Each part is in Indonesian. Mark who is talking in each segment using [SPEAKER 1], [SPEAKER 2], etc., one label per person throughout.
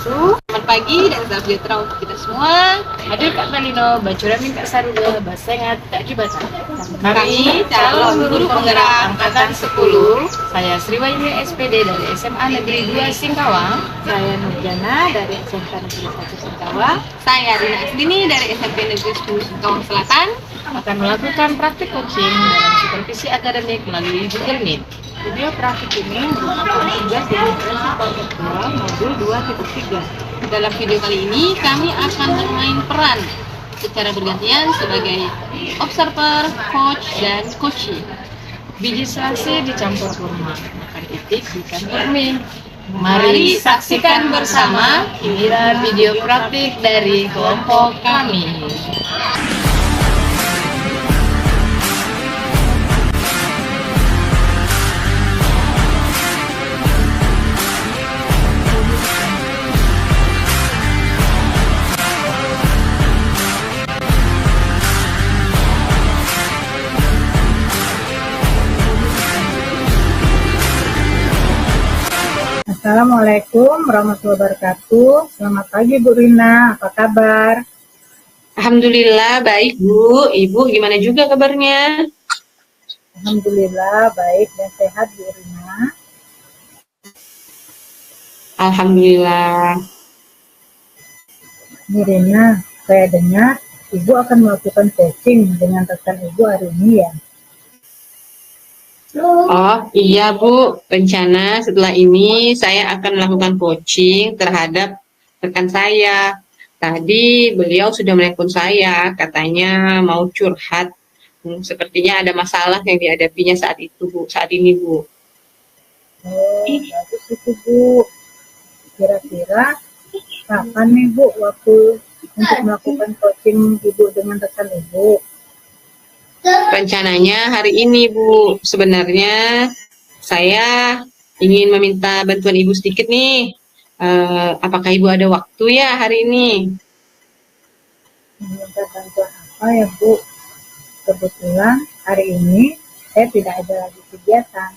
[SPEAKER 1] wabarakatuh. Selamat pagi dan salam sejahtera untuk kita semua.
[SPEAKER 2] Hadir Kak Malino, Bacurami Kak Sarula, Basengat Kak Jibatan.
[SPEAKER 1] Kami calon guru penggerak angkatan 10.
[SPEAKER 2] Saya Sriwayuni SPD dari SMA Negeri 2 Singkawang.
[SPEAKER 3] Saya Nurjana dari SMK Negeri 1 Singkawang.
[SPEAKER 1] Saya Rina Asdini dari SMP Negeri 10 Singkawang Selatan.
[SPEAKER 2] Akan melakukan praktik coaching dalam supervisi akademik melalui Google Meet.
[SPEAKER 3] Video praktik ini merupakan tugas dari prinsipal kedua modul 2.3.
[SPEAKER 1] Dalam video kali ini kami akan bermain peran secara bergantian sebagai observer, coach, dan coachee.
[SPEAKER 2] Biji selasi dicampur kurma, makan itik di kantor mie. Mari saksikan bersama inilah video praktik dari kelompok kami.
[SPEAKER 3] Assalamualaikum warahmatullahi wabarakatuh. Selamat pagi Bu Rina, apa kabar?
[SPEAKER 1] Alhamdulillah baik Bu. Ibu gimana juga kabarnya?
[SPEAKER 3] Alhamdulillah baik dan sehat Bu Rina.
[SPEAKER 1] Alhamdulillah.
[SPEAKER 3] Bu Rina, saya dengar Ibu akan melakukan coaching dengan rekan Ibu hari ini ya?
[SPEAKER 1] Oh iya Bu, rencana setelah ini saya akan melakukan coaching terhadap rekan saya. Tadi beliau sudah menelpon saya, katanya mau curhat. Sepertinya ada masalah yang dihadapinya saat ini Bu.
[SPEAKER 3] Oh, bagus itu Bu. Kira-kira kapan nih Bu waktu untuk melakukan coaching Ibu dengan rekan Ibu?
[SPEAKER 1] Rencananya hari ini Bu, sebenarnya saya ingin meminta bantuan Ibu sedikit nih. Apakah Ibu ada waktu ya hari ini?
[SPEAKER 3] Meminta bantuan apa ya Bu? Kebetulan hari ini saya tidak ada lagi kegiatan.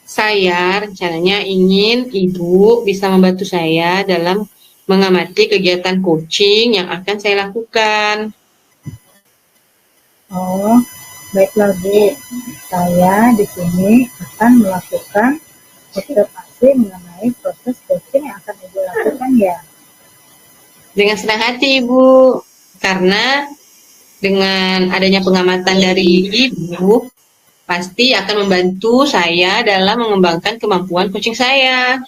[SPEAKER 1] Saya rencananya ingin Ibu bisa membantu saya dalam mengamati kegiatan coaching yang akan saya lakukan.
[SPEAKER 3] Oh, baiklah Bu. Saya di sini akan melakukan observasi mengenai proses coaching yang akan Ibu lakukan ya.
[SPEAKER 1] Dengan senang hati Ibu, karena dengan adanya pengamatan dari Ibu, pasti akan membantu saya dalam mengembangkan kemampuan coaching saya.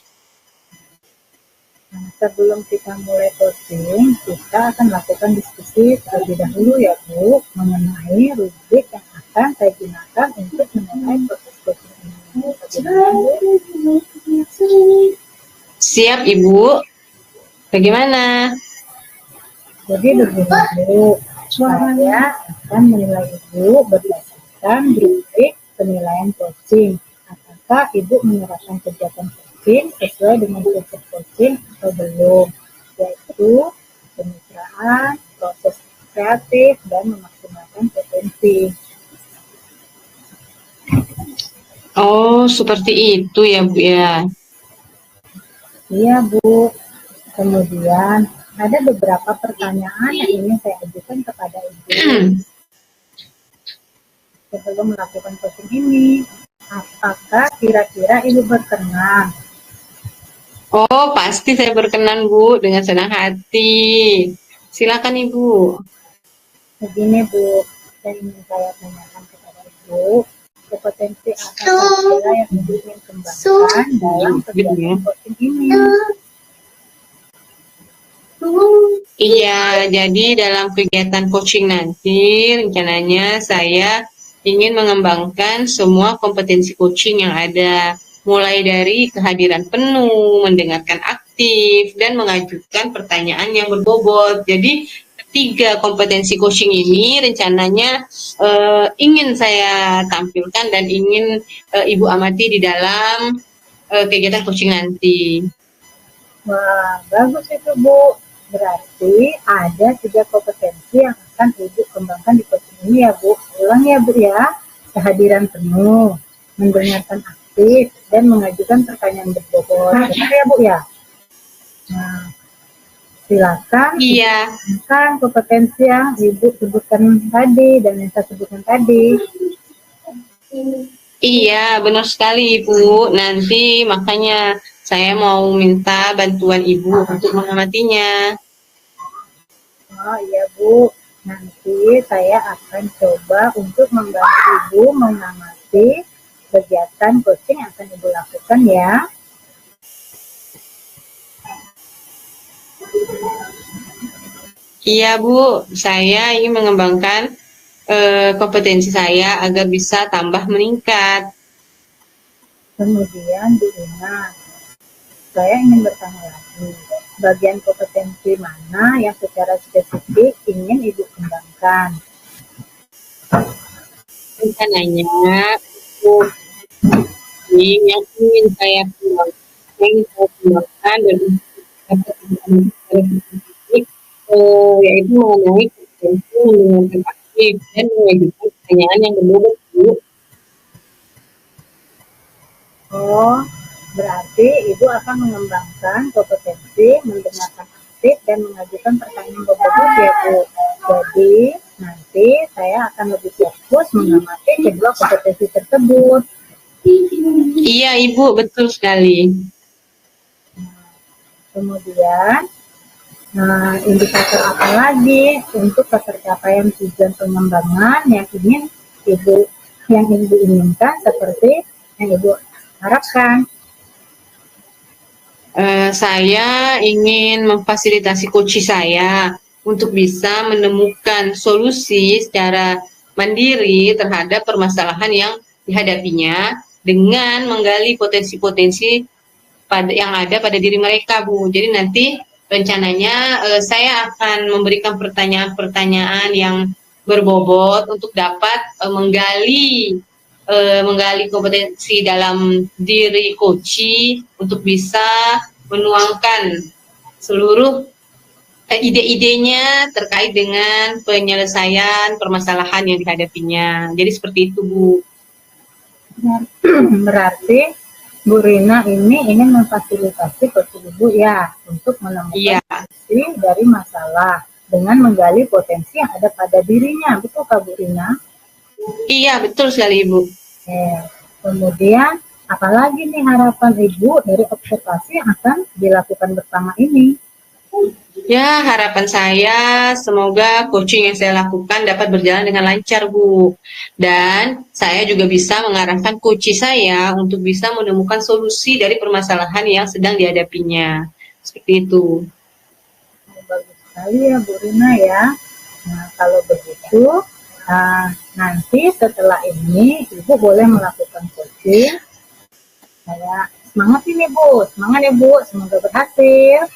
[SPEAKER 3] Nah, sebelum kita mulai coaching, kita akan lakukan diskusi terlebih dahulu ya Bu, mengenai rubrik yang akan saya gunakan untuk menilai proses coaching ini. Bagaimana, Bu?
[SPEAKER 1] Siap Ibu, bagaimana?
[SPEAKER 3] Jadi begini Bu, saya akan menilai Ibu berdasarkan rubrik penilaian coaching. Apakah Ibu menerapkan kegiatan coaching sesuai dengan prinsip coaching atau belum, yaitu kemitraan, proses kreatif, dan memaksimalkan potensi.
[SPEAKER 1] Oh, seperti itu ya Bu ya.
[SPEAKER 3] Iya Bu, kemudian ada beberapa pertanyaan yang ingin saya ajukan kepada Ibu. Sebelum melakukan coaching ini, apakah kira-kira Ibu berkenan?
[SPEAKER 1] Oh, pasti saya berkenan Bu, dengan senang hati. Silakan Ibu.
[SPEAKER 3] Begini Bu, saya ingin saya tanyakan kepada Ibu, kompetensi apa saja yang Ibu ingin kembangkan dalam kegiatan coaching ini?
[SPEAKER 1] Iya, jadi dalam kegiatan coaching nanti rencananya saya ingin mengembangkan semua kompetensi coaching yang ada, mulai dari kehadiran penuh, mendengarkan aktif, dan mengajukan pertanyaan yang berbobot. Jadi tiga kompetensi coaching ini rencananya ingin saya tampilkan dan ingin Ibu amati di dalam kegiatan coaching nanti.
[SPEAKER 3] Wah, bagus itu Bu. Berarti ada 3 kompetensi yang akan Ibu kembangkan di coaching ini ya Bu. Ulang ya Bu ya. Kehadiran penuh, mendengarkan aktif, aktif dan mengajukan pertanyaan berbobot. Benar ya Bu ya? Nah, silakan
[SPEAKER 1] Iya,
[SPEAKER 3] kan kompetensi yang Ibu sebutkan tadi dan yang saya sebutkan tadi.
[SPEAKER 1] iya, benar sekali Ibu. Nanti makanya saya mau minta bantuan Ibu untuk mengamatinya.
[SPEAKER 3] Oh iya Bu, nanti saya akan coba untuk membantu Ibu mengamati kegiatan coaching yang akan Ibu lakukan ya.
[SPEAKER 1] Iya Bu, saya ingin mengembangkan kompetensi saya agar bisa tambah meningkat.
[SPEAKER 3] Kemudian Bu Ina, saya ingin bertanya lagi, bagian kompetensi mana yang secara spesifik ingin Ibu kembangkan?
[SPEAKER 1] Rencananya untuk yang ingin saya kembangkan dan dapat yaitu mengenai kompetensi mendengarkan aktif dan mengajukan pertanyaan yang berbobot Bu.
[SPEAKER 3] Oh, berarti Ibu akan mengembangkan kompetensi mendengarkan aktif dan mengajukan pertanyaan berbobot ya Bu. Jadi nanti saya akan lebih fokus mengamati kedua kompetensi tersebut.
[SPEAKER 1] Iya Ibu, betul sekali.
[SPEAKER 3] Kemudian, indikator apa lagi untuk ketercapaian tujuan pengembangan yang Ibu inginkan seperti yang Ibu harapkan?
[SPEAKER 1] Saya ingin memfasilitasi coach saya untuk bisa menemukan solusi secara mandiri terhadap permasalahan yang dihadapinya dengan menggali potensi-potensi yang ada pada diri mereka, Bu. Jadi nanti rencananya saya akan memberikan pertanyaan-pertanyaan yang berbobot untuk dapat menggali kompetensi dalam diri coach untuk bisa menuangkan seluruh ide-idenya terkait dengan penyelesaian permasalahan yang dihadapinya. Jadi seperti itu, Bu.
[SPEAKER 3] Berarti Bu Rina ini ingin memfasilitasi coach Ibu ya untuk menemukan
[SPEAKER 1] Iya,
[SPEAKER 3] solusi dari masalah dengan menggali potensi yang ada pada dirinya. Betul Kak Bu Rina?
[SPEAKER 1] iya betul sekali, Bu.
[SPEAKER 3] Kemudian, apalagi nih harapan Ibu dari observasi yang akan dilakukan bersama ini?
[SPEAKER 1] Ya, harapan saya semoga coaching yang saya lakukan dapat berjalan dengan lancar, Bu. Dan saya juga bisa mengarahkan coach saya untuk bisa menemukan solusi dari permasalahan yang sedang dihadapinya. Seperti itu.
[SPEAKER 3] Bagus sekali ya Bu Rina ya. Nah, kalau begitu, nanti setelah ini Ibu boleh melakukan coaching. Saya semangat ini Bu, semangat ya Bu, semoga berhasil.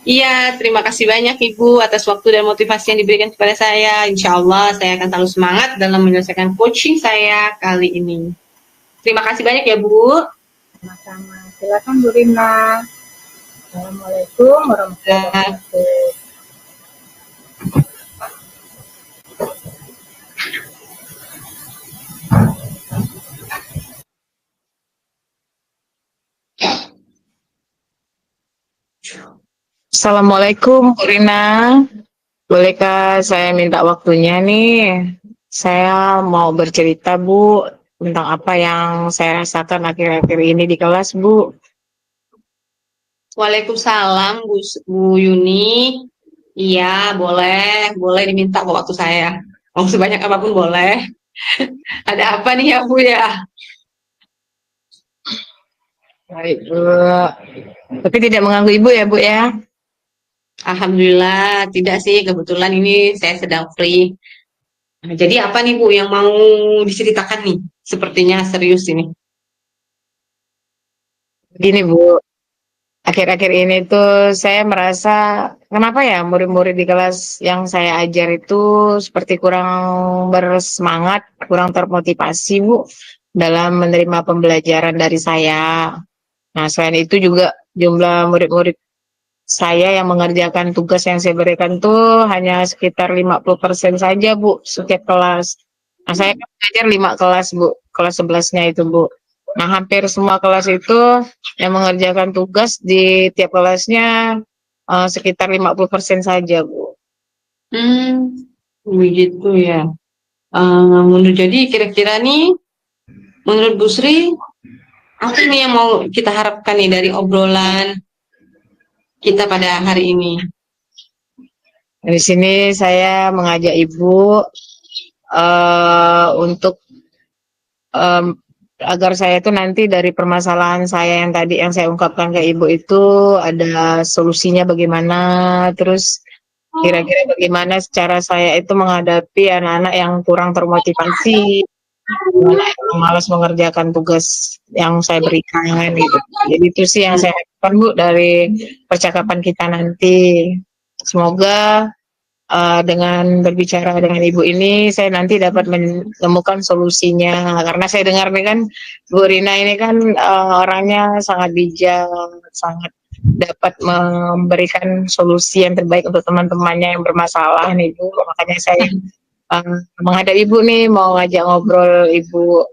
[SPEAKER 1] Iya, terima kasih banyak Ibu atas waktu dan motivasi yang diberikan kepada saya. Insya Allah saya akan selalu semangat dalam menyelesaikan coaching saya kali ini. Terima kasih banyak ya Bu.
[SPEAKER 3] Sama-sama. Silakan Bu Rina. Assalamualaikum warahmatullahi wabarakatuh.
[SPEAKER 2] Assalamualaikum, Bu Rina. Bolehkah saya minta waktunya nih? Saya mau bercerita, Bu, tentang apa yang saya rasakan akhir-akhir ini di kelas, Bu.
[SPEAKER 1] Waalaikumsalam Bu Yuni. Iya, boleh diminta kok waktu saya. Mau sebanyak apapun boleh. Ada apa nih ya Bu ya?
[SPEAKER 2] Baik, Bu. Tapi tidak mengganggu Ibu ya, Bu ya?
[SPEAKER 1] Alhamdulillah, tidak sih. Kebetulan ini saya sedang free. Nah, jadi apa nih Bu yang mau diceritakan nih? Sepertinya serius ini.
[SPEAKER 2] Gini, Bu. Akhir-akhir ini tuh saya merasa kenapa ya murid-murid di kelas yang saya ajar itu seperti kurang bersemangat, kurang termotivasi, Bu, dalam menerima pembelajaran dari saya. Nah, selain itu juga jumlah murid-murid saya yang mengerjakan tugas yang saya berikan tuh hanya sekitar 50% saja, Bu, setiap kelas. Nah, saya kan mengajar 5 kelas, Bu. Kelas 11-nya itu, Bu. Nah, hampir semua kelas itu yang mengerjakan tugas di tiap kelasnya sekitar 50% saja, Bu.
[SPEAKER 1] Begitu ya. Jadi kira-kira nih, menurut Bu Sri, apa nih yang mau kita harapkan nih dari obrolan kita pada hari ini?
[SPEAKER 2] Di sini saya mengajak Ibu untuk em, agar saya itu nanti dari permasalahan saya yang tadi yang saya ungkapkan ke Ibu itu ada solusinya bagaimana, terus kira-kira bagaimana cara saya itu menghadapi anak-anak yang kurang termotivasi, anak yang malas mengerjakan tugas yang saya berikan gitu. Jadi itu sih yang saya harapkan, Bu, dari percakapan kita nanti. Semoga dengan berbicara dengan Ibu ini saya nanti dapat menemukan solusinya, karena saya dengar nih kan Bu Rina ini kan orangnya sangat bijak, sangat dapat memberikan solusi yang terbaik untuk teman-temannya yang bermasalah nih Bu. Makanya saya menghadap Ibu nih mau ngajak ngobrol Ibu.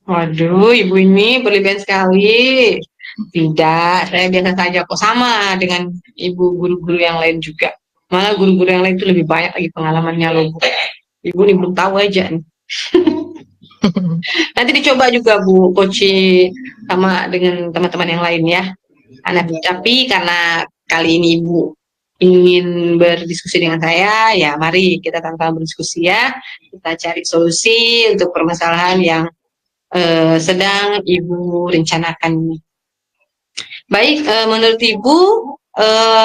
[SPEAKER 1] Waduh, Ibu ini berlebihan sekali. Tidak, saya biasa saja kok, sama dengan Ibu guru-guru yang lain juga. Malah guru-guru yang lain itu lebih banyak lagi pengalamannya loh, Bu. Ibu ini belum tahu aja nih. Nanti dicoba juga Bu Koci sama dengan teman-teman yang lain ya. Tapi karena kali ini Ibu ingin berdiskusi dengan saya, ya mari kita sama-sama berdiskusi ya. Kita cari solusi untuk permasalahan yang sedang Ibu rencanakan. Baik, menurut Ibu,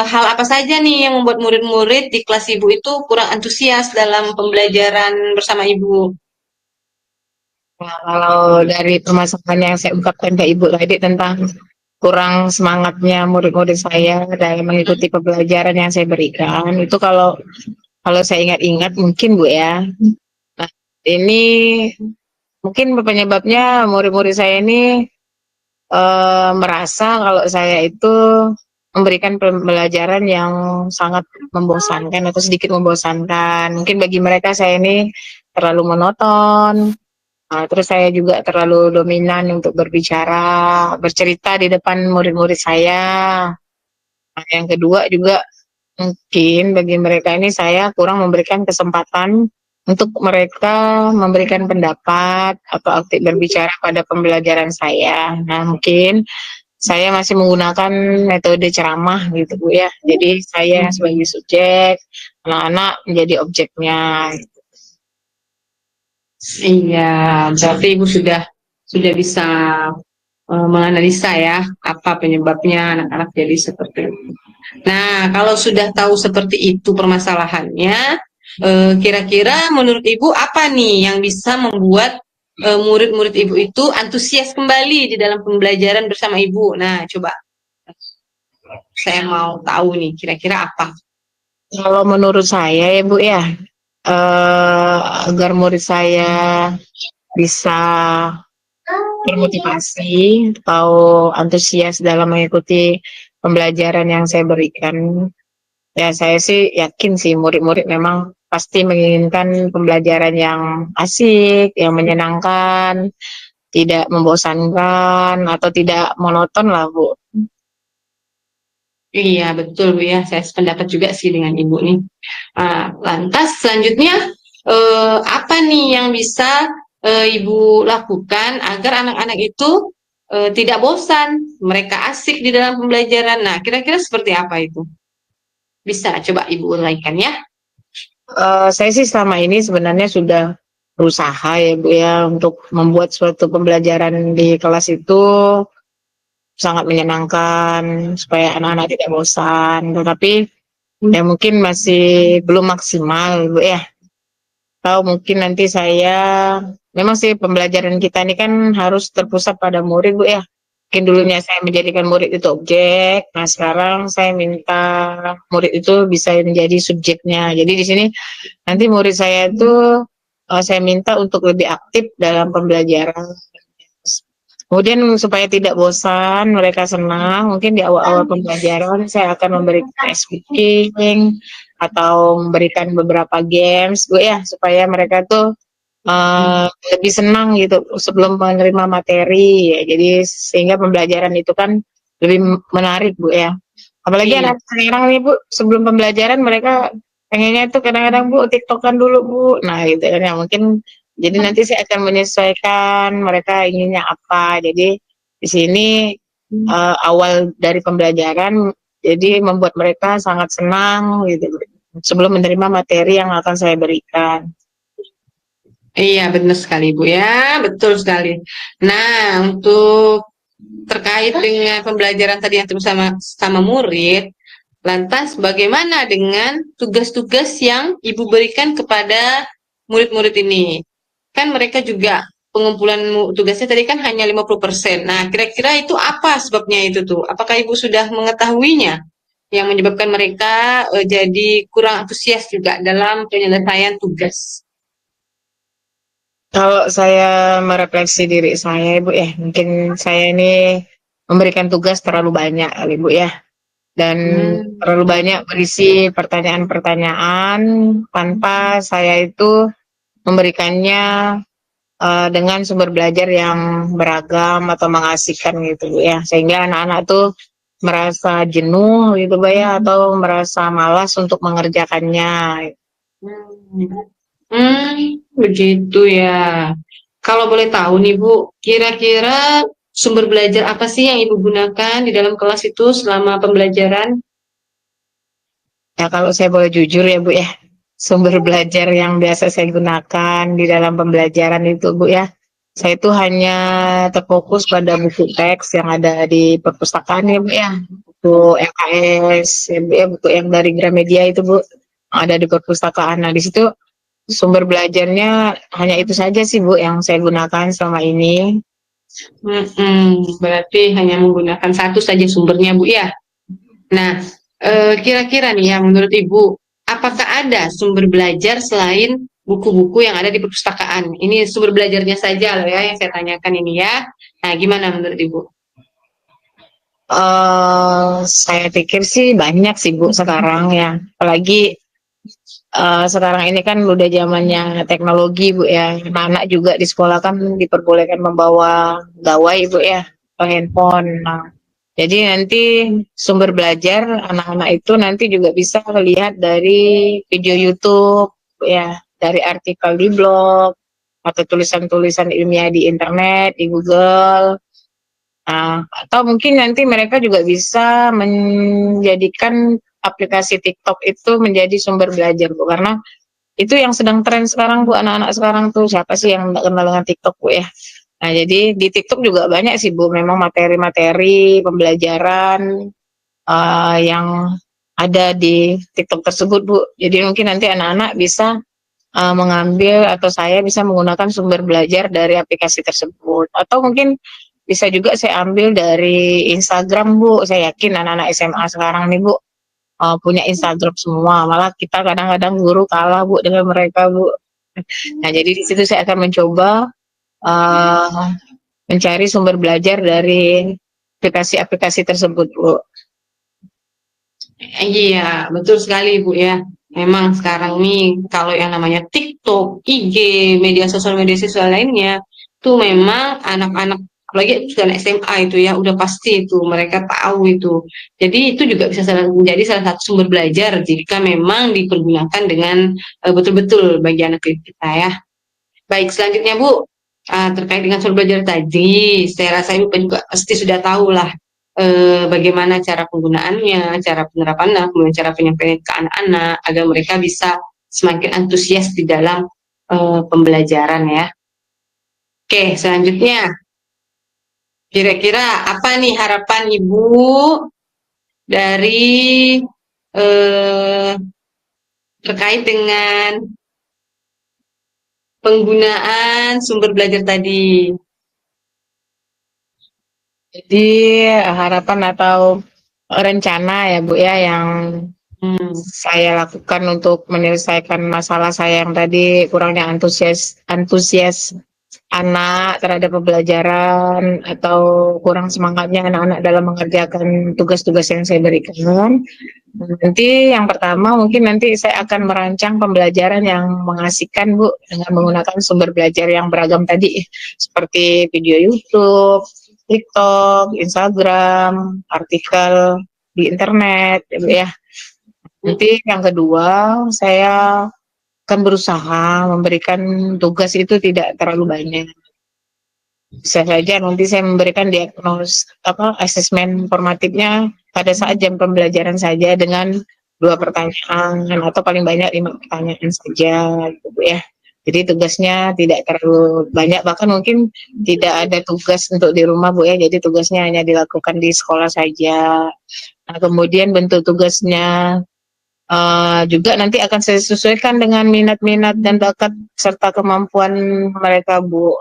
[SPEAKER 1] hal apa saja nih yang membuat murid-murid di kelas Ibu itu kurang antusias dalam pembelajaran bersama Ibu?
[SPEAKER 2] Nah, kalau dari permasalahan yang saya ungkapkan ke Ibu tadi tentang kurang semangatnya murid-murid saya dalam mengikuti pembelajaran yang saya berikan, itu kalau saya ingat-ingat mungkin Bu ya. Nah, ini mungkin penyebabnya murid-murid saya ini merasa kalau saya itu memberikan pembelajaran yang sangat membosankan atau sedikit membosankan. Mungkin bagi mereka saya ini terlalu monoton. Terus saya juga terlalu dominan untuk berbicara, bercerita di depan murid-murid saya. Nah, yang kedua juga mungkin bagi mereka ini saya kurang memberikan kesempatan untuk mereka memberikan pendapat atau aktif berbicara pada pembelajaran saya. Nah, mungkin saya masih menggunakan metode ceramah gitu Bu ya. Jadi saya sebagai subjek, anak-anak menjadi objeknya.
[SPEAKER 1] Iya, berarti Ibu sudah bisa menganalisa ya apa penyebabnya anak-anak jadi seperti itu. Nah, kalau sudah tahu seperti itu permasalahannya, kira-kira menurut Ibu apa nih yang bisa membuat murid-murid Ibu itu antusias kembali di dalam pembelajaran bersama Ibu? Nah, coba saya mau tahu nih, kira-kira apa?
[SPEAKER 2] Kalau menurut saya ya Bu ya, agar murid saya bisa termotivasi atau antusias dalam mengikuti pembelajaran yang saya berikan. Ya saya sih yakin sih murid-murid memang pasti menginginkan pembelajaran yang asik, yang menyenangkan, tidak membosankan atau tidak monoton lah Bu.
[SPEAKER 1] Iya, betul Bu ya. Saya sependapat juga sih dengan Ibu nih. Lantas selanjutnya apa nih yang bisa Ibu lakukan agar anak-anak itu tidak bosan, mereka asik di dalam pembelajaran. Nah, kira-kira seperti apa itu? Bisa coba Ibu uraikan ya.
[SPEAKER 2] Saya sih selama ini sebenarnya sudah berusaha ya Bu ya untuk membuat suatu pembelajaran di kelas itu sangat menyenangkan supaya anak-anak tidak bosan. Tetapi ya mungkin masih belum maksimal Bu ya. Atau mungkin nanti saya memang sih pembelajaran kita ini kan harus terpusat pada murid Bu ya. Mungkin dulunya saya menjadikan murid itu objek, nah sekarang saya minta murid itu bisa menjadi subjeknya. Jadi di sini nanti murid saya itu saya minta untuk lebih aktif dalam pembelajaran. Kemudian supaya tidak bosan, mereka senang, mungkin di awal-awal pembelajaran saya akan memberikan ice breaking atau memberikan beberapa games, Bu ya, supaya mereka tuh lebih senang gitu sebelum menerima materi ya. Jadi sehingga pembelajaran itu kan lebih menarik Bu ya. Apalagi
[SPEAKER 1] Iya.
[SPEAKER 2] anak sekarang nih Bu, sebelum pembelajaran mereka pengennya tuh kadang-kadang Bu TikTokan dulu Bu. Nah gitu kan ya mungkin jadi nanti saya akan menyesuaikan mereka inginnya apa. Jadi di sini awal dari pembelajaran jadi membuat mereka sangat senang gitu sebelum menerima materi yang akan saya berikan.
[SPEAKER 1] Iya, benar sekali, Bu ya. Betul sekali. Nah, untuk terkait dengan pembelajaran tadi yang sama sama murid, lantas bagaimana dengan tugas-tugas yang Ibu berikan kepada murid-murid ini? Kan mereka juga pengumpulan tugasnya tadi kan hanya 50%. Nah, kira-kira itu apa sebabnya itu tuh? Apakah Ibu sudah mengetahuinya yang menyebabkan mereka jadi kurang antusias juga dalam penyelesaian tugas?
[SPEAKER 2] Kalau saya merefleksi diri saya, Ibu ya, mungkin saya ini memberikan tugas terlalu banyak kali, Bu ya. Dan terlalu
[SPEAKER 1] Hmm.
[SPEAKER 2] banyak berisi pertanyaan-pertanyaan tanpa saya itu memberikannya dengan sumber belajar yang beragam atau mengasihkan gitu, Bu ya. Sehingga anak-anak tuh merasa jenuh gitu, Bu ya, atau merasa malas untuk mengerjakannya.
[SPEAKER 1] Hmm. Begitu ya. Kalau boleh tahu nih Bu, kira-kira sumber belajar apa sih yang Ibu gunakan di dalam kelas itu selama pembelajaran?
[SPEAKER 2] Ya kalau saya boleh jujur ya Bu ya, sumber belajar yang biasa saya gunakan di dalam pembelajaran itu Bu ya, saya itu hanya terfokus pada buku teks yang ada di perpustakaan ya Bu ya, buku LKS ya Bu ya, buku yang dari Gramedia itu Bu, yang ada di perpustakaan. Nah di situ sumber belajarnya hanya itu saja sih Bu yang saya gunakan selama ini.
[SPEAKER 1] Berarti hanya menggunakan satu saja sumbernya Bu ya. Nah, kira-kira nih ya menurut Ibu, apakah ada sumber belajar selain buku-buku yang ada di perpustakaan? Ini sumber belajarnya saja loh ya yang saya tanyakan ini ya. Nah, gimana menurut Ibu?
[SPEAKER 2] Saya pikir sih banyak sih Bu sekarang ya, apalagi sekarang ini kan udah zamannya teknologi Bu ya. Anak-anak juga di sekolah kan diperbolehkan membawa gawai Bu ya, atau handphone. Nah, jadi nanti sumber belajar anak-anak itu nanti juga bisa melihat dari video YouTube Bu ya, dari artikel di blog atau tulisan-tulisan ilmiah di internet, di Google. Nah, atau mungkin nanti mereka juga bisa menjadikan aplikasi TikTok itu menjadi sumber belajar Bu, karena itu yang sedang tren sekarang Bu, anak-anak sekarang tuh siapa sih yang nggak kenal dengan TikTok Bu ya. Nah jadi di TikTok juga banyak sih Bu memang materi-materi pembelajaran yang ada di TikTok tersebut Bu. Jadi mungkin nanti anak-anak bisa mengambil atau saya bisa menggunakan sumber belajar dari aplikasi tersebut. Atau mungkin bisa juga saya ambil dari Instagram Bu. Saya yakin anak-anak SMA sekarang nih Bu punya Instagram semua. Malah kita kadang-kadang guru kalah Bu dengan mereka Bu. Nah jadi di situ saya akan mencoba uh, mencari sumber belajar dari aplikasi-aplikasi tersebut Bu.
[SPEAKER 1] Iya, betul sekali Bu ya. Memang sekarang nih kalau yang namanya TikTok, IG, media sosial lainnya, tuh memang anak-anak apalagi sudah SMA itu ya udah pasti itu mereka tahu itu. Jadi itu juga bisa menjadi salah satu sumber belajar jika memang dipergunakan dengan betul-betul bagi anak kita ya. Baik, selanjutnya Bu, terkait dengan sumber belajar tadi, saya rasa Ibu juga pasti sudah tahu lah bagaimana cara penggunaannya, cara penerapannya, kemudian cara penyampaian ke anak-anak agar mereka bisa semakin antusias di dalam pembelajaran ya. Oke, selanjutnya, kira-kira apa nih harapan Ibu dari eh, terkait dengan penggunaan sumber belajar tadi?
[SPEAKER 2] Jadi harapan atau rencana ya Bu ya yang
[SPEAKER 1] Hmm.
[SPEAKER 2] saya lakukan untuk menyelesaikan masalah saya yang tadi kurangnya antusias antusias anak terhadap pembelajaran atau kurang semangatnya anak-anak dalam mengerjakan tugas-tugas yang saya berikan. Nanti yang pertama mungkin nanti saya akan merancang pembelajaran yang mengasihkan Bu dengan menggunakan sumber belajar yang beragam tadi seperti video YouTube, TikTok, Instagram, artikel di internet ya Bu ya. Nanti yang kedua saya akan berusaha memberikan tugas itu tidak terlalu banyak. Bisa saja nanti saya memberikan asesmen formatifnya pada saat jam pembelajaran saja dengan 2 pertanyaan atau paling banyak 5 pertanyaan saja, gitu ya. Jadi tugasnya tidak terlalu banyak, bahkan mungkin tidak ada tugas untuk di rumah Bu ya. Jadi tugasnya hanya dilakukan di sekolah saja. Nah, kemudian bentuk tugasnya juga nanti akan saya sesuaikan dengan minat-minat dan bakat serta kemampuan mereka Bu.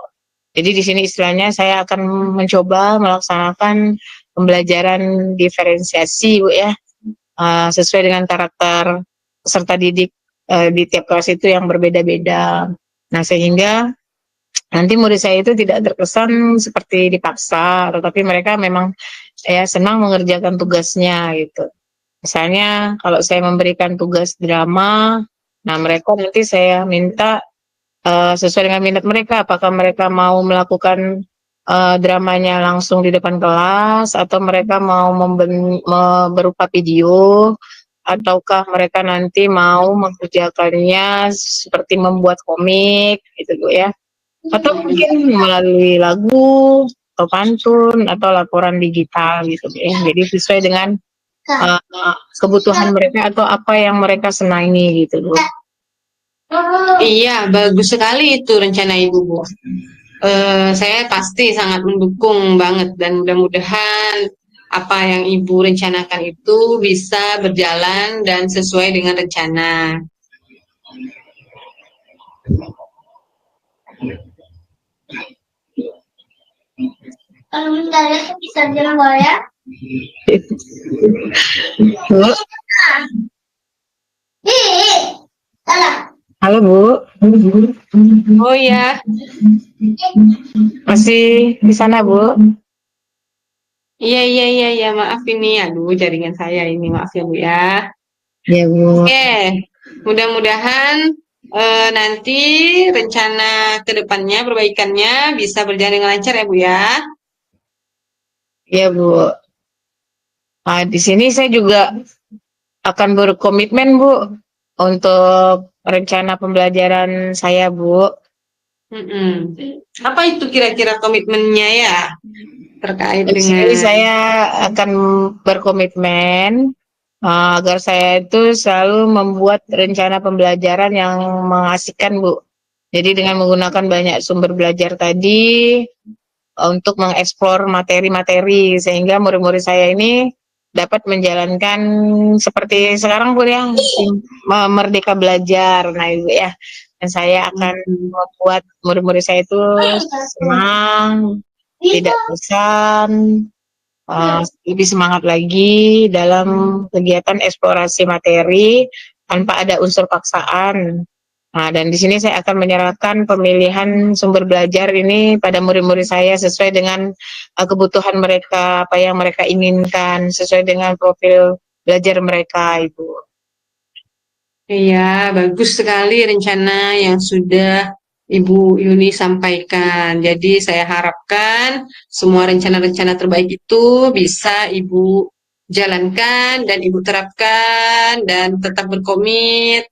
[SPEAKER 2] Jadi di sini istilahnya saya akan mencoba melaksanakan pembelajaran diferensiasi Bu ya, sesuai dengan karakter peserta didik di tiap kelas itu yang berbeda-beda. Nah sehingga nanti murid saya itu tidak terkesan seperti dipaksa, tetapi mereka memang ya senang mengerjakan tugasnya gitu. Misalnya kalau saya memberikan tugas drama, nah mereka nanti saya minta sesuai dengan minat mereka, apakah mereka mau melakukan dramanya langsung di depan kelas atau mereka mau berupa video ataukah mereka nanti mau mengerjakannya seperti membuat komik gitu Bu ya, atau mungkin melalui lagu atau pantun atau laporan digital gitu ya. Jadi sesuai dengan kebutuhan mereka atau apa yang mereka senangi gitu Bu.
[SPEAKER 1] Iya, bagus sekali itu rencana Ibu, Bu. Saya pasti sangat mendukung banget dan mudah-mudahan apa yang Ibu rencanakan itu bisa berjalan dan sesuai dengan rencana.
[SPEAKER 4] Kalau misalnya tuh bisa jalan ya?
[SPEAKER 2] Bu,
[SPEAKER 4] Salah.
[SPEAKER 2] halo Bu.
[SPEAKER 1] Oh ya,
[SPEAKER 2] Masih di sana Bu?
[SPEAKER 1] iya, maaf ini, aduh jaringan saya ini, maaf ya Bu ya.
[SPEAKER 2] Ya Bu.
[SPEAKER 1] Oke, mudah-mudahan nanti rencana ke depannya, perbaikannya bisa berjalan dengan lancar ya Bu ya.
[SPEAKER 2] Ya Bu. Nah, di sini saya juga akan berkomitmen Bu untuk rencana pembelajaran saya Bu.
[SPEAKER 1] Mm-mm. Apa itu kira-kira komitmennya ya terkait
[SPEAKER 2] Di sini
[SPEAKER 1] dengan
[SPEAKER 2] saya akan berkomitmen agar saya itu selalu membuat rencana pembelajaran yang mengasihkan Bu. Jadi dengan menggunakan banyak sumber belajar tadi untuk mengeksplor materi-materi sehingga murid-murid saya ini dapat menjalankan seperti sekarang Bu ya, merdeka belajar. Nah Ibu ya, dan saya akan membuat murid-murid saya itu senang, tidak bosan, lebih semangat lagi dalam kegiatan eksplorasi materi tanpa ada unsur paksaan. Nah, dan di sini saya akan menyerahkan pemilihan sumber belajar ini pada murid-murid saya sesuai dengan kebutuhan mereka, apa yang mereka inginkan, sesuai dengan profil belajar mereka, Ibu.
[SPEAKER 1] Iya, bagus sekali rencana yang sudah Ibu Yuni sampaikan. Jadi saya harapkan semua rencana-rencana terbaik itu bisa Ibu jalankan dan Ibu terapkan dan tetap berkomit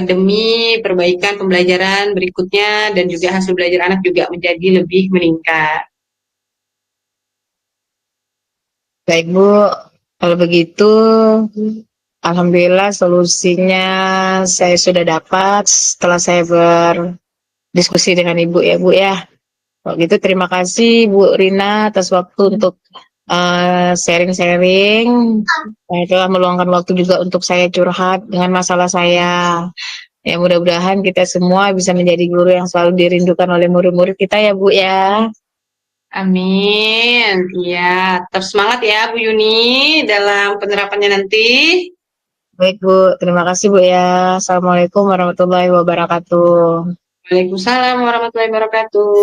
[SPEAKER 1] demi perbaikan pembelajaran berikutnya dan juga hasil belajar anak juga menjadi lebih meningkat.
[SPEAKER 2] Baik Bu, kalau begitu alhamdulillah solusinya saya sudah dapat setelah saya berdiskusi dengan Ibu ya Bu ya. Kalau gitu terima kasih Bu Rina atas waktu untuk sharing-sharing. Saya telah meluangkan waktu juga untuk saya curhat dengan masalah saya. Ya mudah-mudahan kita semua bisa menjadi guru yang selalu dirindukan oleh murid-murid kita ya Bu ya.
[SPEAKER 1] Amin. Iya, terus semangat ya Bu Yuni dalam penerapannya nanti.
[SPEAKER 2] Baik Bu, terima kasih Bu ya. Assalamualaikum warahmatullahi wabarakatuh.
[SPEAKER 1] Waalaikumsalam warahmatullahi wabarakatuh.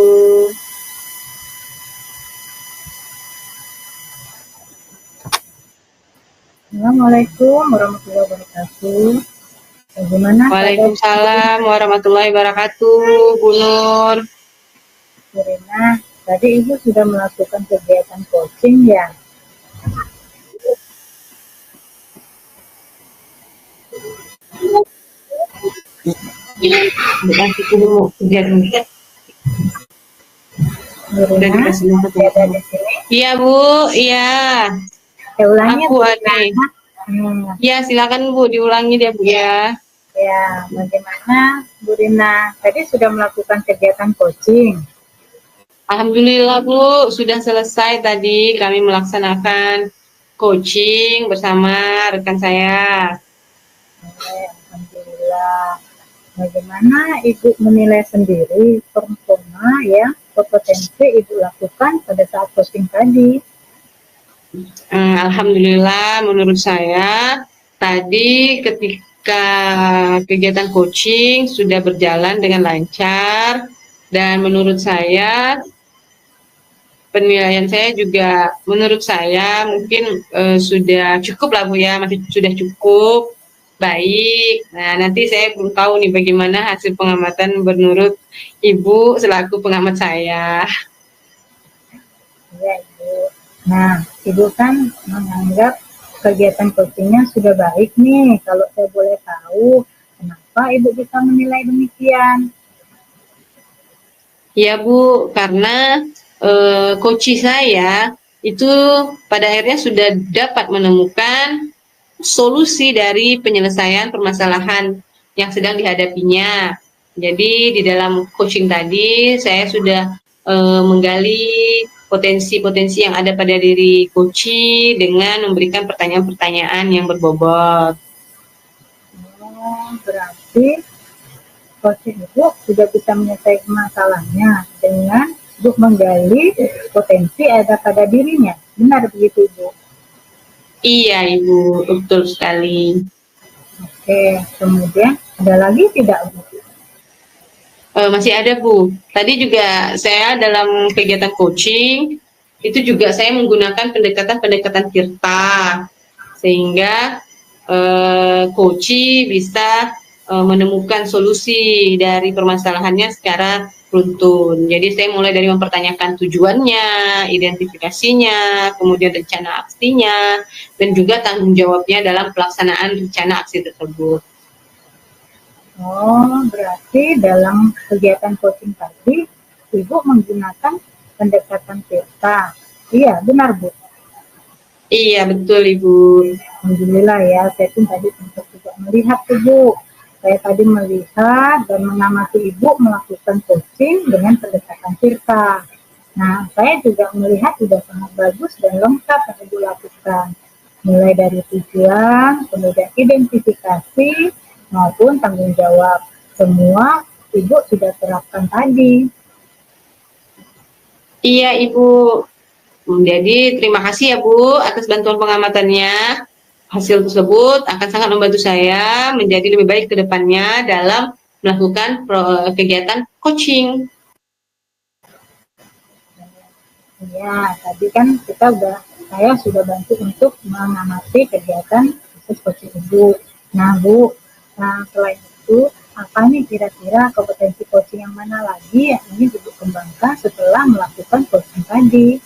[SPEAKER 3] Assalamualaikum warahmatullahi wabarakatuh. Bagaimana
[SPEAKER 1] Waalaikumsalam warahmatullahi wabarakatuh, Bu Nur.
[SPEAKER 3] Bu Rina? Tadi Ibu sudah melakukan kegiatan coaching ya?
[SPEAKER 1] Dikasih dulu kejadian.
[SPEAKER 3] Bu Rina, masih ada di sini?
[SPEAKER 1] Iya Bu, iya.
[SPEAKER 3] Saya ulangi
[SPEAKER 1] Aku
[SPEAKER 3] Bu
[SPEAKER 1] ada.
[SPEAKER 3] Rina.
[SPEAKER 1] Iya silakan Bu, diulangi dia Bu ya.
[SPEAKER 3] Ya, bagaimana Bu Rina? Tadi sudah melakukan kegiatan coaching.
[SPEAKER 1] Alhamdulillah Bu, sudah selesai tadi kami melaksanakan coaching bersama rekan saya.
[SPEAKER 3] Alhamdulillah. Bagaimana Ibu menilai sendiri performa ya kompetensi Ibu lakukan pada saat coaching tadi?
[SPEAKER 1] Alhamdulillah menurut saya tadi ketika kegiatan coaching sudah berjalan dengan lancar dan menurut saya penilaian saya juga menurut saya mungkin sudah cukup lah Bu ya, masih sudah cukup baik. Nah nanti saya belum tahu nih bagaimana hasil pengamatan menurut Ibu selaku pengamat saya.
[SPEAKER 3] Ya Ibu. Nah, Ibu kan menganggap kegiatan coachingnya sudah baik nih. Kalau saya boleh tahu, kenapa Ibu bisa menilai demikian?
[SPEAKER 1] Ya Bu, karena coach saya itu pada akhirnya sudah dapat menemukan solusi dari penyelesaian permasalahan yang sedang dihadapinya. Jadi di dalam coaching tadi saya sudah menggali potensi-potensi yang ada pada diri coach dengan memberikan pertanyaan-pertanyaan yang berbobot.
[SPEAKER 3] Oh, berarti coaching Ibu sudah bisa menyelesaikan masalahnya dengan Ibu menggali potensi ada pada dirinya. Benar begitu Ibu?
[SPEAKER 1] Iya Ibu, betul sekali.
[SPEAKER 3] Oke, kemudian ada lagi tidak Bu?
[SPEAKER 1] Masih ada Bu. Tadi juga saya dalam kegiatan coaching itu juga saya menggunakan pendekatan-pendekatan Tirta sehingga coach bisa menemukan solusi dari permasalahannya secara runtun. Jadi saya mulai dari mempertanyakan tujuannya, identifikasinya, kemudian rencana aksinya, dan juga tanggung jawabnya dalam pelaksanaan rencana aksi tersebut.
[SPEAKER 3] Oh, berarti dalam kegiatan coaching tadi, Ibu menggunakan pendekatan Tirta. Iya, benar Bu.
[SPEAKER 1] Iya, betul Ibu.
[SPEAKER 3] Alhamdulillah ya, saya pun tadi sempat juga melihat Bu. Saya tadi melihat dan mengamati Ibu melakukan coaching dengan pendekatan Tirta. Nah, saya juga melihat sudah sangat bagus dan lengkap yang Ibu lakukan. Mulai dari tujuan, kemudian identifikasi, maupun tanggung jawab. Semua Ibu sudah terapkan tadi.
[SPEAKER 1] Iya Ibu. Jadi terima kasih ya Bu atas bantuan pengamatannya. Hasil tersebut akan sangat membantu saya menjadi lebih baik ke depannya dalam melakukan kegiatan coaching.
[SPEAKER 3] Ya, tadi kan saya sudah bantu untuk mengamati kegiatan khusus coaching Ibu. Nah Bu, selain itu, apa nih kira-kira kompetensi coaching yang mana lagi yang ingin Ibu kembangkan setelah melakukan coaching tadi?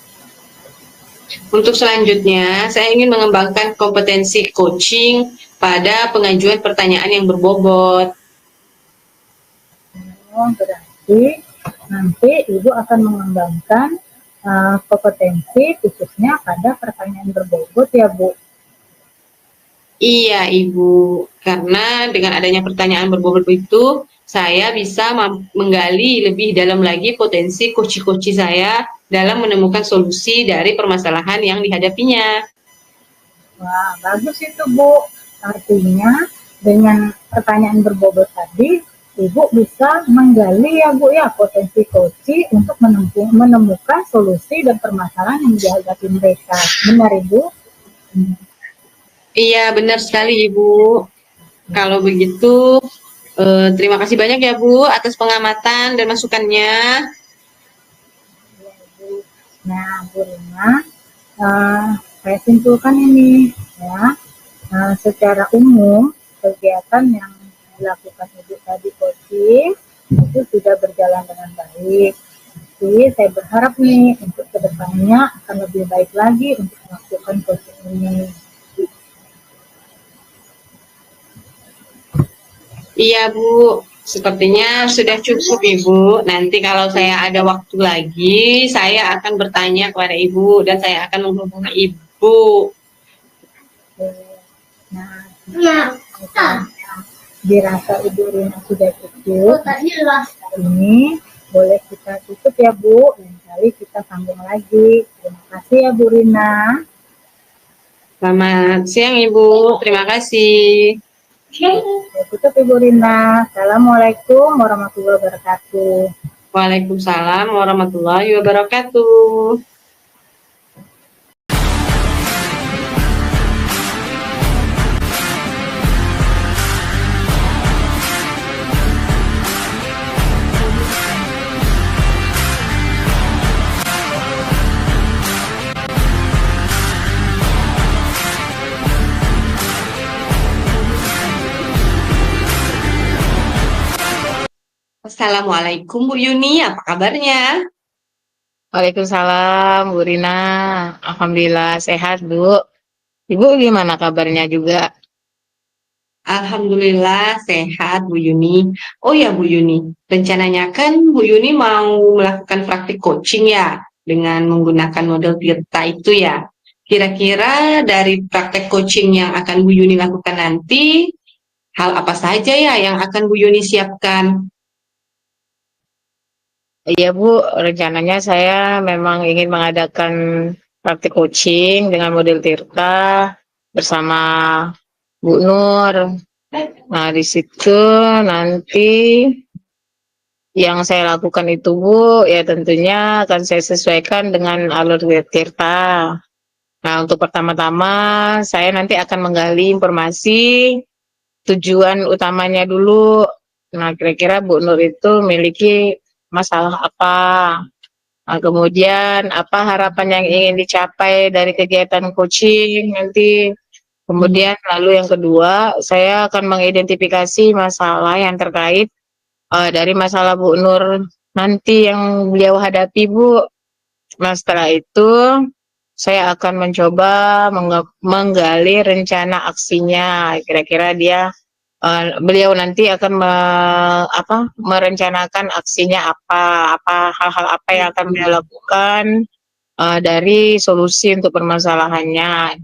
[SPEAKER 1] Untuk selanjutnya, saya ingin mengembangkan kompetensi coaching pada pengajuan pertanyaan yang berbobot.
[SPEAKER 3] Oh, berarti nanti Ibu akan mengembangkan kompetensi khususnya pada pertanyaan berbobot ya Bu?
[SPEAKER 1] Iya Ibu, karena dengan adanya pertanyaan berbobot itu, saya bisa menggali lebih dalam lagi potensi coach-coach saya dalam menemukan solusi dari permasalahan yang dihadapinya.
[SPEAKER 3] Wah, bagus itu Bu. Artinya dengan pertanyaan berbobot tadi, Ibu bisa menggali ya Bu ya potensi coach untuk menemukan solusi dan permasalahan yang dihadapi mereka. Benar Ibu?
[SPEAKER 1] Iya, benar sekali Ibu. Kalau begitu, Terima kasih banyak ya Bu atas pengamatan dan masukannya.
[SPEAKER 3] Ya, Ibu. Nah, Bu Rina, saya simpulkan ini ya. Secara umum kegiatan yang dilakukan Ibu tadi coaching itu sudah berjalan dengan baik. Jadi saya berharap nih untuk kedepannya akan lebih baik lagi untuk melakukan coaching ini.
[SPEAKER 1] Iya Bu, sepertinya sudah cukup Ibu. Nanti kalau saya ada waktu lagi, saya akan bertanya kepada Ibu dan saya akan menghubungi Ibu.
[SPEAKER 3] Nah,
[SPEAKER 4] Ya.
[SPEAKER 3] misalnya dirasa Ibu Rina sudah cukup,
[SPEAKER 4] Tadi lah.
[SPEAKER 3] ini boleh kita tutup ya Bu, lain kali kita sambung lagi. Terima kasih ya Bu Rina.
[SPEAKER 1] Selamat siang Ibu, terima kasih.
[SPEAKER 3] Saya tutup Ibu Rina. Assalamualaikum warahmatullahi wabarakatuh.
[SPEAKER 1] Waalaikumsalam warahmatullahi wabarakatuh. Assalamualaikum Bu Yuni, apa kabarnya?
[SPEAKER 2] Waalaikumsalam, Bu Rina. Alhamdulillah sehat, Bu. Ibu gimana kabarnya juga?
[SPEAKER 1] Alhamdulillah sehat Bu Yuni. Oh ya Bu Yuni, rencananya kan Bu Yuni mau melakukan praktik coaching ya dengan menggunakan model Tirta itu ya. Kira-kira dari praktek coaching yang akan Bu Yuni lakukan nanti, hal apa saja ya yang akan Bu Yuni siapkan?
[SPEAKER 2] Iya, Bu, rencananya saya memang ingin mengadakan praktik coaching dengan model Tirta bersama Bu Nur. Nah, di situ nanti yang saya lakukan itu, Bu, ya tentunya akan saya sesuaikan dengan alur Tirta. Nah, untuk pertama-tama saya nanti akan menggali informasi tujuan utamanya dulu. Nah, kira-kira Bu Nur itu memiliki masalah apa? Nah, kemudian apa harapan yang ingin dicapai dari kegiatan coaching nanti. Kemudian lalu yang kedua, saya akan mengidentifikasi masalah yang terkait dari masalah Bu Nur nanti yang beliau hadapi, Bu. Nah, setelah itu saya akan mencoba menggali rencana aksinya. Kira-kira beliau nanti akan merencanakan aksinya apa hal-hal apa yang akan beliau lakukan dari solusi untuk permasalahannya.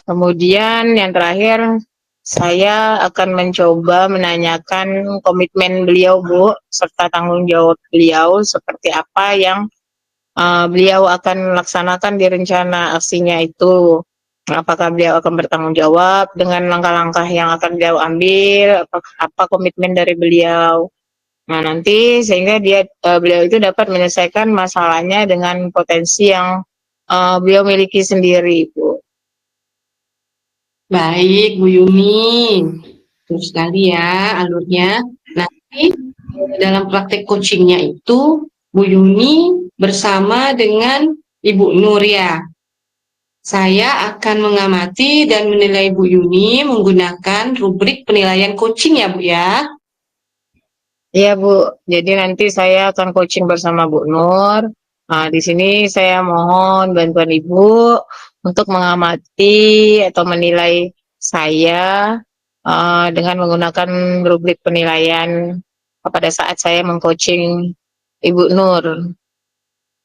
[SPEAKER 2] Kemudian yang terakhir saya akan mencoba menanyakan komitmen beliau, Bu, serta tanggung jawab beliau seperti apa yang beliau akan laksanakan di rencana aksinya itu. Apakah beliau akan bertanggung jawab dengan langkah-langkah yang akan beliau ambil, apa komitmen dari beliau. Nah, nanti sehingga beliau itu dapat menyelesaikan masalahnya dengan potensi yang beliau miliki sendiri, Bu.
[SPEAKER 1] Baik Bu Yuni, terus sekali ya alurnya. Nanti dalam praktek coachingnya itu Bu Yuni bersama dengan Ibu Nur ya. Saya akan mengamati dan menilai Bu Yuni menggunakan rubrik penilaian coaching ya Bu ya.
[SPEAKER 2] Iya, Bu. Jadi nanti saya akan coaching bersama Bu Nur. Nah, di sini saya mohon bantuan Ibu untuk mengamati atau menilai saya dengan menggunakan rubrik penilaian pada saat saya mengcoaching Ibu Nur.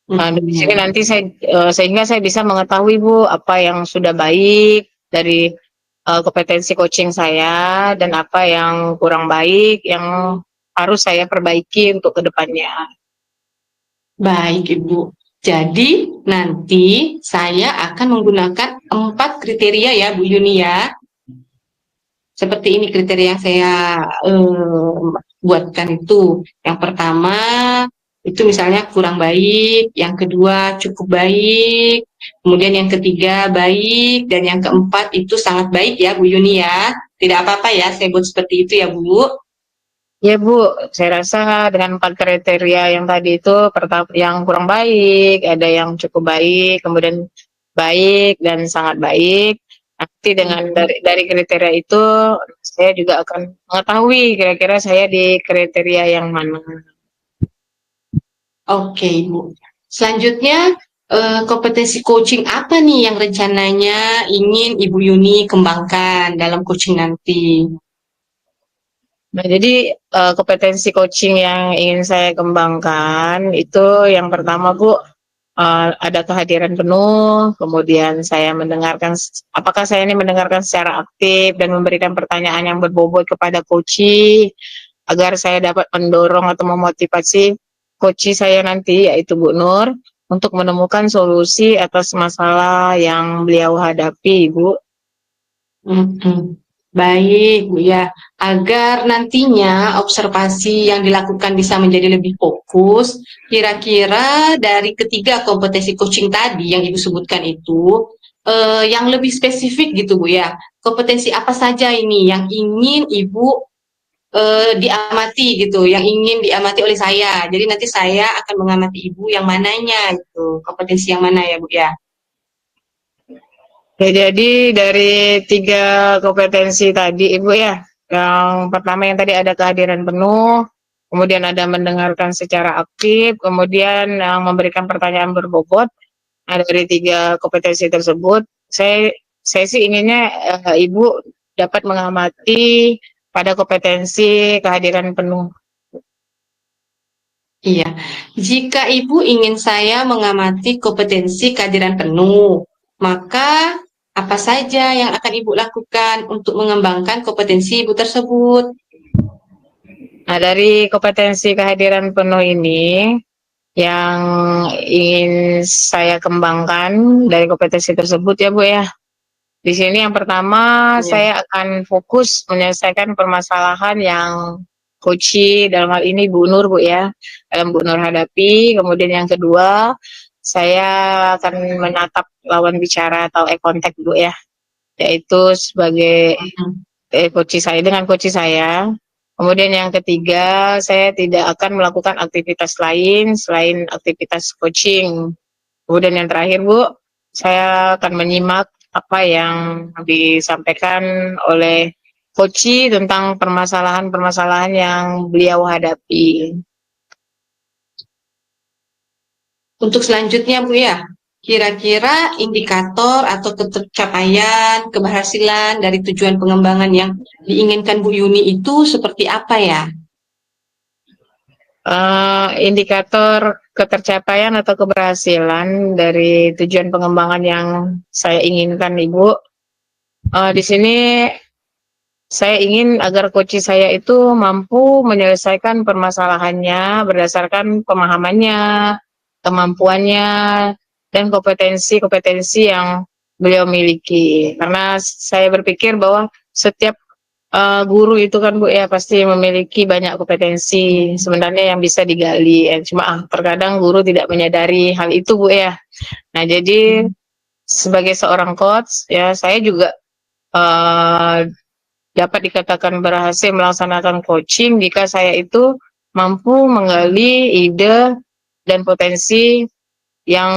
[SPEAKER 2] Nah, di sini nanti sehingga saya bisa mengetahui, Bu, apa yang sudah baik dari kompetensi coaching saya dan apa yang kurang baik yang harus saya perbaiki untuk kedepannya.
[SPEAKER 1] Baik Ibu. Jadi nanti saya akan menggunakan 4 kriteria ya Bu Yuni ya. Seperti ini kriteria yang saya buatkan itu. Yang pertama itu misalnya kurang baik, yang kedua cukup baik, kemudian yang ketiga baik, dan yang keempat itu sangat baik ya Bu Yuni ya. Tidak apa-apa ya saya buat seperti itu ya Bu.
[SPEAKER 2] Ya Bu, saya rasa dengan 4 kriteria yang tadi itu, pertama yang kurang baik, ada yang cukup baik, kemudian baik dan sangat baik. Nanti dengan
[SPEAKER 1] Mhm.
[SPEAKER 2] dari kriteria itu, saya juga akan mengetahui kira-kira saya di kriteria yang mana.
[SPEAKER 1] Oke, Ibu. Selanjutnya, kompetensi coaching apa nih yang rencananya ingin Ibu Yuni kembangkan dalam coaching nanti?
[SPEAKER 2] Nah, jadi kompetensi coaching yang ingin saya kembangkan itu yang pertama Bu, ada kehadiran penuh, kemudian saya mendengarkan, apakah saya ini mendengarkan secara aktif dan memberikan pertanyaan yang berbobot kepada coachee, agar saya dapat mendorong atau memotivasi coachee saya nanti, yaitu Bu Nur, untuk menemukan solusi atas masalah yang beliau hadapi, Bu.
[SPEAKER 1] Mhm. Baik, Bu ya. Agar nantinya observasi yang dilakukan bisa menjadi lebih fokus, kira-kira dari ketiga kompetensi coaching tadi yang Ibu sebutkan itu, yang lebih spesifik gitu, Bu ya. Kompetensi apa saja ini yang ingin Ibu diamati gitu, yang ingin diamati oleh saya. Jadi nanti saya akan mengamati Ibu yang mananya gitu, kompetensi yang mana ya, Bu ya.
[SPEAKER 2] Ya, jadi dari 3 kompetensi tadi Ibu ya, yang pertama yang tadi ada kehadiran penuh, kemudian ada mendengarkan secara aktif, kemudian yang memberikan pertanyaan berbobot. Nah, dari 3 kompetensi tersebut, saya sih inginnya Ibu dapat mengamati pada kompetensi kehadiran penuh.
[SPEAKER 1] Iya, jika Ibu ingin saya mengamati kompetensi kehadiran penuh, maka apa saja yang akan Ibu lakukan untuk mengembangkan kompetensi Ibu tersebut?
[SPEAKER 2] Nah, dari kompetensi kehadiran penuh ini, yang ingin saya kembangkan dari kompetensi tersebut ya Bu ya. Di sini yang pertama
[SPEAKER 1] Ya.
[SPEAKER 2] saya akan fokus menyelesaikan permasalahan yang coachee dalam hal ini Bu Nur Bu ya, dalam Bu Nur hadapi. Kemudian yang kedua saya akan menatap lawan bicara atau eye contact Bu ya, yaitu sebagai
[SPEAKER 1] Mhm.
[SPEAKER 2] coachee saya dengan coachee saya. Kemudian yang ketiga, saya tidak akan melakukan aktivitas lain selain aktivitas coaching. Kemudian yang terakhir, Bu, saya akan menyimak apa yang disampaikan oleh coachee tentang permasalahan-permasalahan yang beliau hadapi.
[SPEAKER 1] Untuk selanjutnya, Bu ya, kira-kira indikator atau pencapaian keberhasilan dari tujuan pengembangan yang diinginkan Bu Yuni itu seperti apa ya?
[SPEAKER 2] Indikator ketercapaian atau keberhasilan dari tujuan pengembangan yang saya inginkan, Ibu, di sini saya ingin agar coachee saya itu mampu menyelesaikan permasalahannya berdasarkan pemahamannya, kemampuannya, dan kompetensi-kompetensi yang beliau miliki. Karena saya berpikir bahwa setiap guru itu kan Bu ya pasti memiliki banyak kompetensi sebenarnya yang bisa digali. Cuma terkadang guru tidak menyadari hal itu Bu ya. Nah, jadi sebagai seorang coach ya saya juga uh, dapat dikatakan berhasil melaksanakan coaching jika saya itu mampu menggali ide dan potensi yang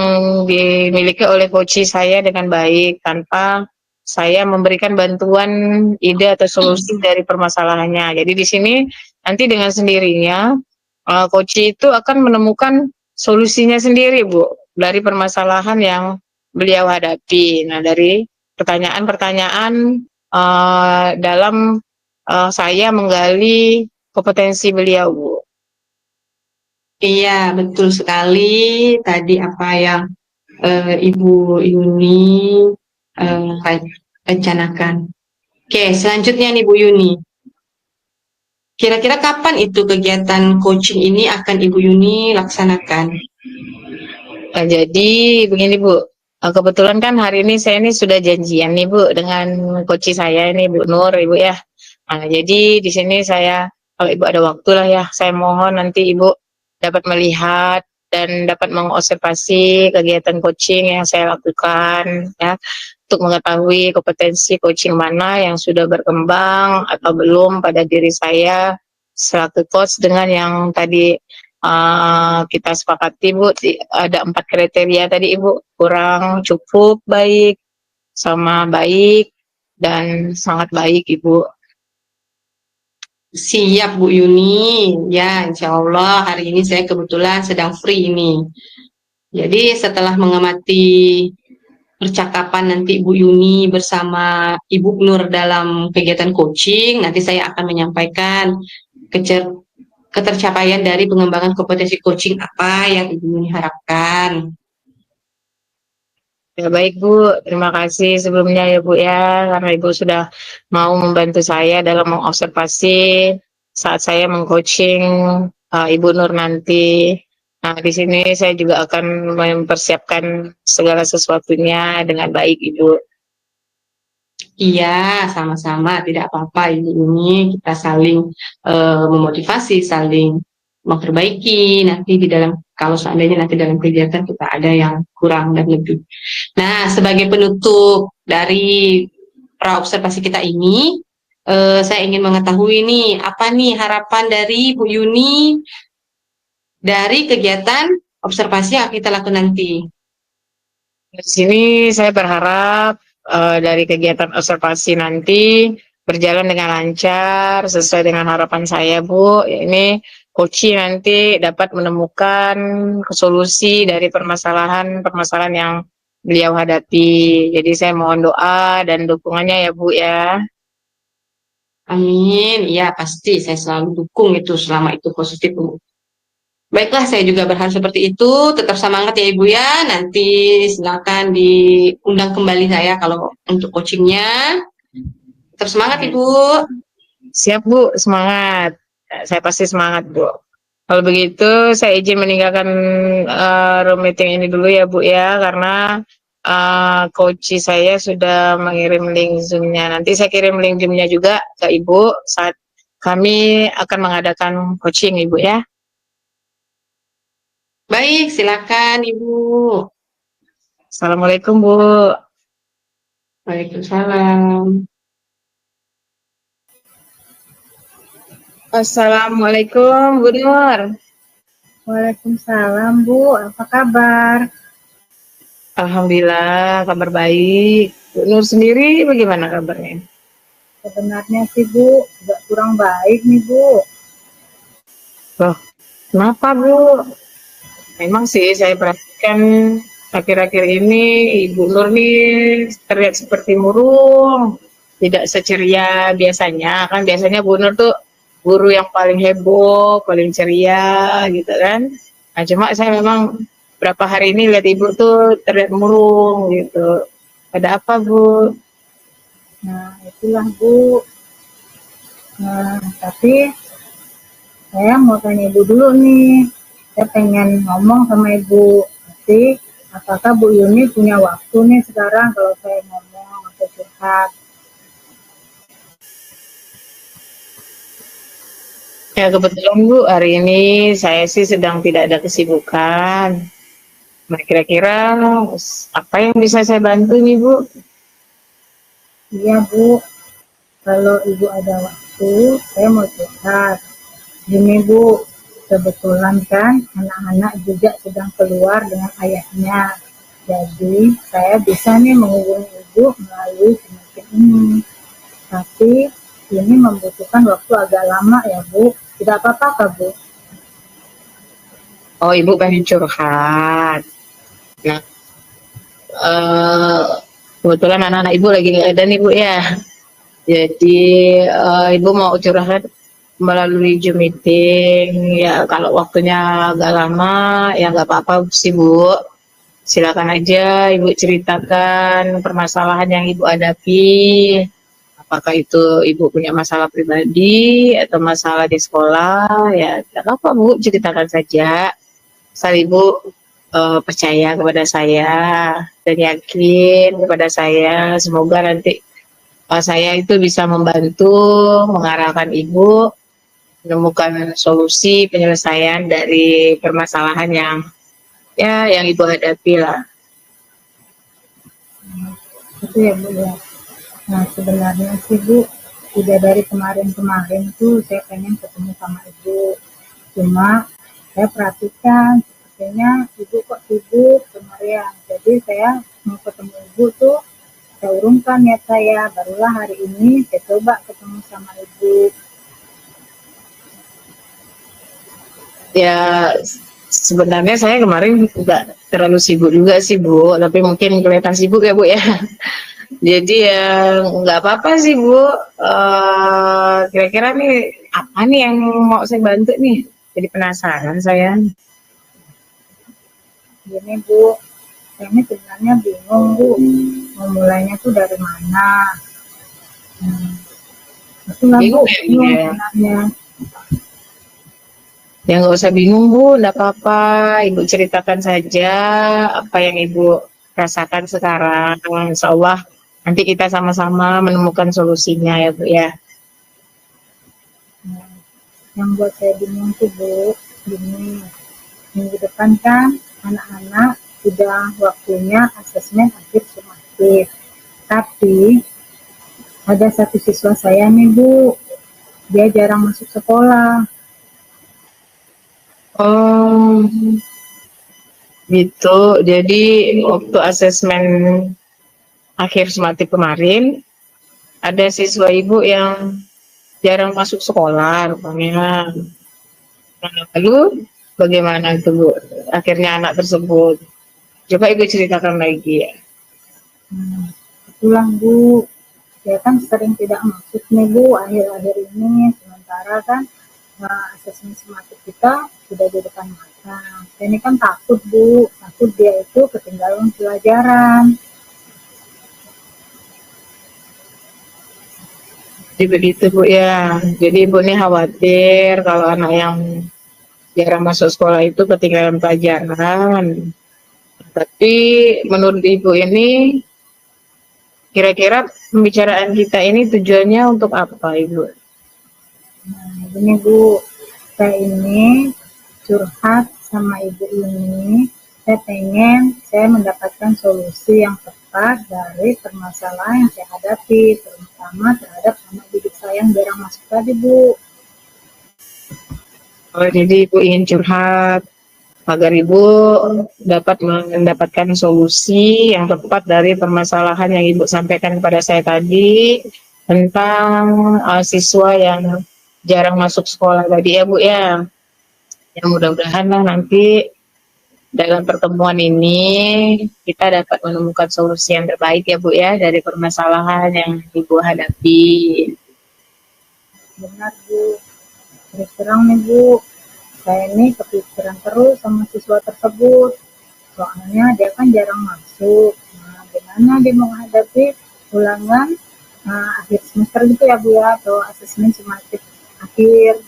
[SPEAKER 2] dimiliki oleh coachee saya dengan baik tanpa saya memberikan bantuan ide atau solusi dari permasalahannya. Jadi di sini nanti dengan sendirinya coachee itu akan menemukan solusinya sendiri, Bu, dari permasalahan yang beliau hadapi. Nah, dari pertanyaan-pertanyaan dalam saya menggali kompetensi beliau, Bu.
[SPEAKER 1] Iya, betul sekali tadi apa yang Ibu Yuni rencanakan. Oke, selanjutnya nih Bu Yuni. Kira-kira kapan itu kegiatan coaching ini akan Ibu Yuni laksanakan?
[SPEAKER 2] Nah, jadi begini Bu, kebetulan kan hari ini saya ini sudah janjian nih Bu dengan coachee saya ini Bu Nur Ibu ya. Nah, jadi di sini saya kalau Ibu ada waktu lah ya, saya mohon nanti Ibu dapat melihat dan dapat mengobservasi kegiatan coaching yang saya lakukan ya, untuk mengetahui kompetensi coaching mana yang sudah berkembang atau belum pada diri saya, selaku coach dengan yang tadi kita sepakati Bu, ada 4 kriteria tadi Ibu, kurang, cukup, baik, sama baik, dan sangat baik Ibu.
[SPEAKER 1] Siap Bu Yuni, ya insya Allah hari ini saya kebetulan sedang free ini. Jadi setelah mengamati percakapan nanti Bu Yuni bersama Ibu Nur dalam kegiatan coaching, nanti saya akan menyampaikan ketercapaian dari pengembangan kompetensi coaching apa yang Ibu Yuni harapkan.
[SPEAKER 2] Ya baik Bu, terima kasih sebelumnya ya Bu ya, karena Ibu sudah mau membantu saya dalam mengobservasi saat saya mengcoaching Ibu Nur nanti. Nah, di sini saya juga akan mempersiapkan segala sesuatunya dengan baik Ibu.
[SPEAKER 1] Iya, sama-sama, tidak apa-apa Ibu Yuni, kita saling memotivasi, saling memperbaiki nanti di dalam, kalau seandainya nanti dalam kegiatan kita ada yang kurang dan lebih. Nah, sebagai penutup dari praobservasi kita ini, saya ingin mengetahui nih, apa nih harapan dari Bu Yuni dari kegiatan observasi yang kita lakukan nanti.
[SPEAKER 2] Di sini saya berharap dari kegiatan observasi nanti berjalan dengan lancar sesuai dengan harapan saya Bu. Ini coaching nanti dapat menemukan solusi dari permasalahan yang beliau hadapi. Jadi saya mohon doa dan dukungannya ya Bu ya.
[SPEAKER 1] Amin, iya pasti saya selalu dukung itu selama itu positif Bu. Baiklah, saya juga berharap seperti itu. Tetap semangat ya Ibu ya. Nanti silakan diundang kembali saya kalau untuk coachingnya. Tetap semangat Ibu.
[SPEAKER 2] Siap Bu, semangat. Saya pasti semangat Bu. Kalau begitu saya izin meninggalkan room meeting ini dulu ya Bu ya, karena coach saya sudah mengirim link Zoom-nya. Nanti saya kirim link Zoom-nya juga ke Ibu saat kami akan mengadakan coaching Ibu ya.
[SPEAKER 1] Baik, silakan Ibu.
[SPEAKER 2] Assalamualaikum Bu.
[SPEAKER 1] Waalaikumsalam.
[SPEAKER 2] Assalamualaikum Bu Nur.
[SPEAKER 3] Waalaikumsalam Bu, apa kabar?
[SPEAKER 2] Alhamdulillah kabar baik. Bu Nur sendiri bagaimana kabarnya?
[SPEAKER 3] Sebenarnya sih Bu, juga kurang baik nih Bu.
[SPEAKER 2] Loh, kenapa Bu? Memang sih saya perhatikan akhir-akhir ini Ibu Nur nih terlihat seperti murung, tidak seceria biasanya. Kan biasanya Bu Nur tuh guru yang paling heboh, paling ceria gitu kan. Nah cuma saya memang berapa hari ini lihat Ibu tuh terlihat murung gitu. Ada apa Bu?
[SPEAKER 3] Nah, itulah Bu. Nah, tapi saya mau tanya Ibu dulu nih. Saya pengen ngomong sama Ibu. Nanti, apakah Bu Yuni punya waktu nih sekarang kalau saya ngomong atau curhat?
[SPEAKER 2] Ya kebetulan Bu, hari ini saya sih sedang tidak ada kesibukan. Nah, kira-kira apa yang bisa saya bantu nih Bu?
[SPEAKER 3] Iya Bu, kalau Ibu ada waktu, saya mau curhat. Gini Bu, kebetulan kan anak-anak juga sedang keluar dengan ayahnya. Jadi saya bisa nih menghubungi Ibu melalui penyakit ini. Tapi ini membutuhkan waktu agak lama ya Bu. Tidak apa-apa Bu?
[SPEAKER 2] Oh Ibu pengen curhat. Nah, kebetulan anak-anak Ibu lagi nggak ada nih Bu ya. Jadi Ibu mau curhat melalui Zoom meeting. Ya kalau waktunya agak lama ya nggak apa-apa sih Bu. Silakan aja Ibu ceritakan permasalahan yang Ibu hadapi. Apakah itu Ibu punya masalah pribadi atau masalah di sekolah, ya tidak apa-apa Bu, ceritakan saja. Asal Ibu percaya kepada saya dan yakin kepada saya, semoga nanti saya itu bisa membantu mengarahkan Ibu menemukan solusi penyelesaian dari permasalahan yang Ibu hadapi lah.
[SPEAKER 3] Itu ya Bu ya. Nah sebenarnya sih Bu, udah dari kemarin-kemarin tuh saya pengen ketemu sama ibu. Cuma saya perhatikan sepertinya ibu kok sibuk kemarin. Jadi saya mau ketemu ibu tuh saya urungkan niat saya. Barulah hari ini saya coba ketemu sama ibu.
[SPEAKER 2] Ya, sebenarnya saya kemarin nggak terlalu sibuk juga sih Bu, tapi mungkin kelihatan sibuk ya Bu ya. Jadi ya nggak apa-apa sih Bu. Kira-kira nih apa nih yang mau saya bantu nih? Jadi penasaran saya.
[SPEAKER 3] Gini Bu, saya ini sebenarnya bingung Bu, mau mulainya tuh dari mana. Itulah Bu,
[SPEAKER 2] Bingung ya Bu
[SPEAKER 3] bingung
[SPEAKER 2] ya?
[SPEAKER 3] sebenarnya.
[SPEAKER 2] Ya nggak usah bingung Bu, nggak apa-apa. Ibu ceritakan saja apa yang Ibu rasakan sekarang. Insya Allah nanti kita sama-sama menemukan solusinya ya Bu ya.
[SPEAKER 3] Nah, yang buat saya bingung tuh Bu, gini, minggu depan kan anak-anak sudah waktunya asesmen akhir sumatif. Tapi ada satu siswa saya nih Bu, dia jarang masuk sekolah.
[SPEAKER 2] Oh, gitu. Jadi waktu asesmen akhir sumatif kemarin, ada siswa Ibu yang jarang masuk sekolah rupanya. Nah, lalu bagaimana itu Bu? Akhirnya anak tersebut. Coba Ibu ceritakan lagi ya.
[SPEAKER 3] Itulah Bu, saya kan sering tidak masuk nih Bu akhir-akhir ini. Sementara kan asesmen sumatif kita sudah di depan mata. Saya ini kan takut Bu, takut dia itu ketinggalan pelajaran.
[SPEAKER 2] Jadi begitu Bu ya. Jadi Ibu ini khawatir kalau anak yang jarang masuk sekolah itu ketinggalan pelajaran. Tapi menurut Ibu ini kira-kira pembicaraan kita ini tujuannya untuk apa Ibu?
[SPEAKER 3] Ini Bu, saya ini curhat sama ibu ini. Saya pengen saya mendapatkan solusi yang tepat dari permasalahan yang saya hadapi, terutama terhadap anak didik saya yang jarang masuk tadi Bu.
[SPEAKER 2] Oh, jadi Ibu ingin curhat agar Ibu dapat mendapatkan solusi yang tepat dari permasalahan yang Ibu sampaikan kepada saya tadi tentang siswa yang jarang masuk sekolah tadi ya Bu ya. Yang mudah-mudahan lah nanti dalam pertemuan ini kita dapat menemukan solusi yang terbaik ya Bu ya dari permasalahan yang Ibu hadapi.
[SPEAKER 3] Benar Bu, terus terang nih Bu, saya ini kepikiran terus sama siswa tersebut. Soalnya dia kan jarang masuk. Nah, gimana dia menghadapi ulangan akhir semester gitu ya Bu ya, atau asesmen sumatif akhir.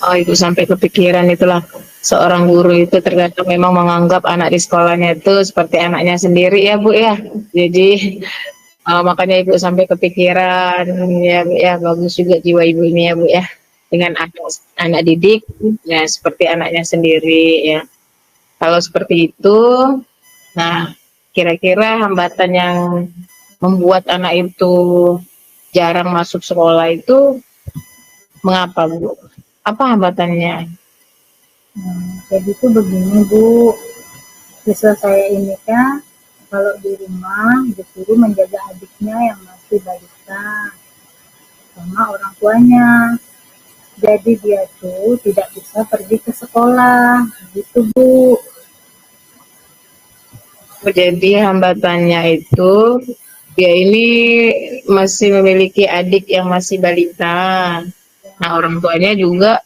[SPEAKER 2] Oh, Ibu sampai kepikiran itulah seorang guru itu terkadang memang menganggap anak di sekolahnya itu seperti anaknya sendiri ya Bu ya. Jadi makanya Ibu sampai kepikiran ya Bu ya, bagus juga jiwa Ibu ini ya Bu ya. Dengan anak didik ya seperti anaknya sendiri ya. Kalau seperti itu, nah kira-kira hambatan yang membuat anak itu jarang masuk sekolah itu mengapa Bu? Apa hambatannya?
[SPEAKER 3] Jadi itu begini Bu, siswa saya ini kan kalau di rumah disuruh menjaga adiknya yang masih balita sama orang tuanya. Jadi dia tuh tidak bisa pergi ke sekolah, gitu Bu.
[SPEAKER 2] Jadi hambatannya itu dia ini masih memiliki adik yang masih balita. Nah orang tuanya juga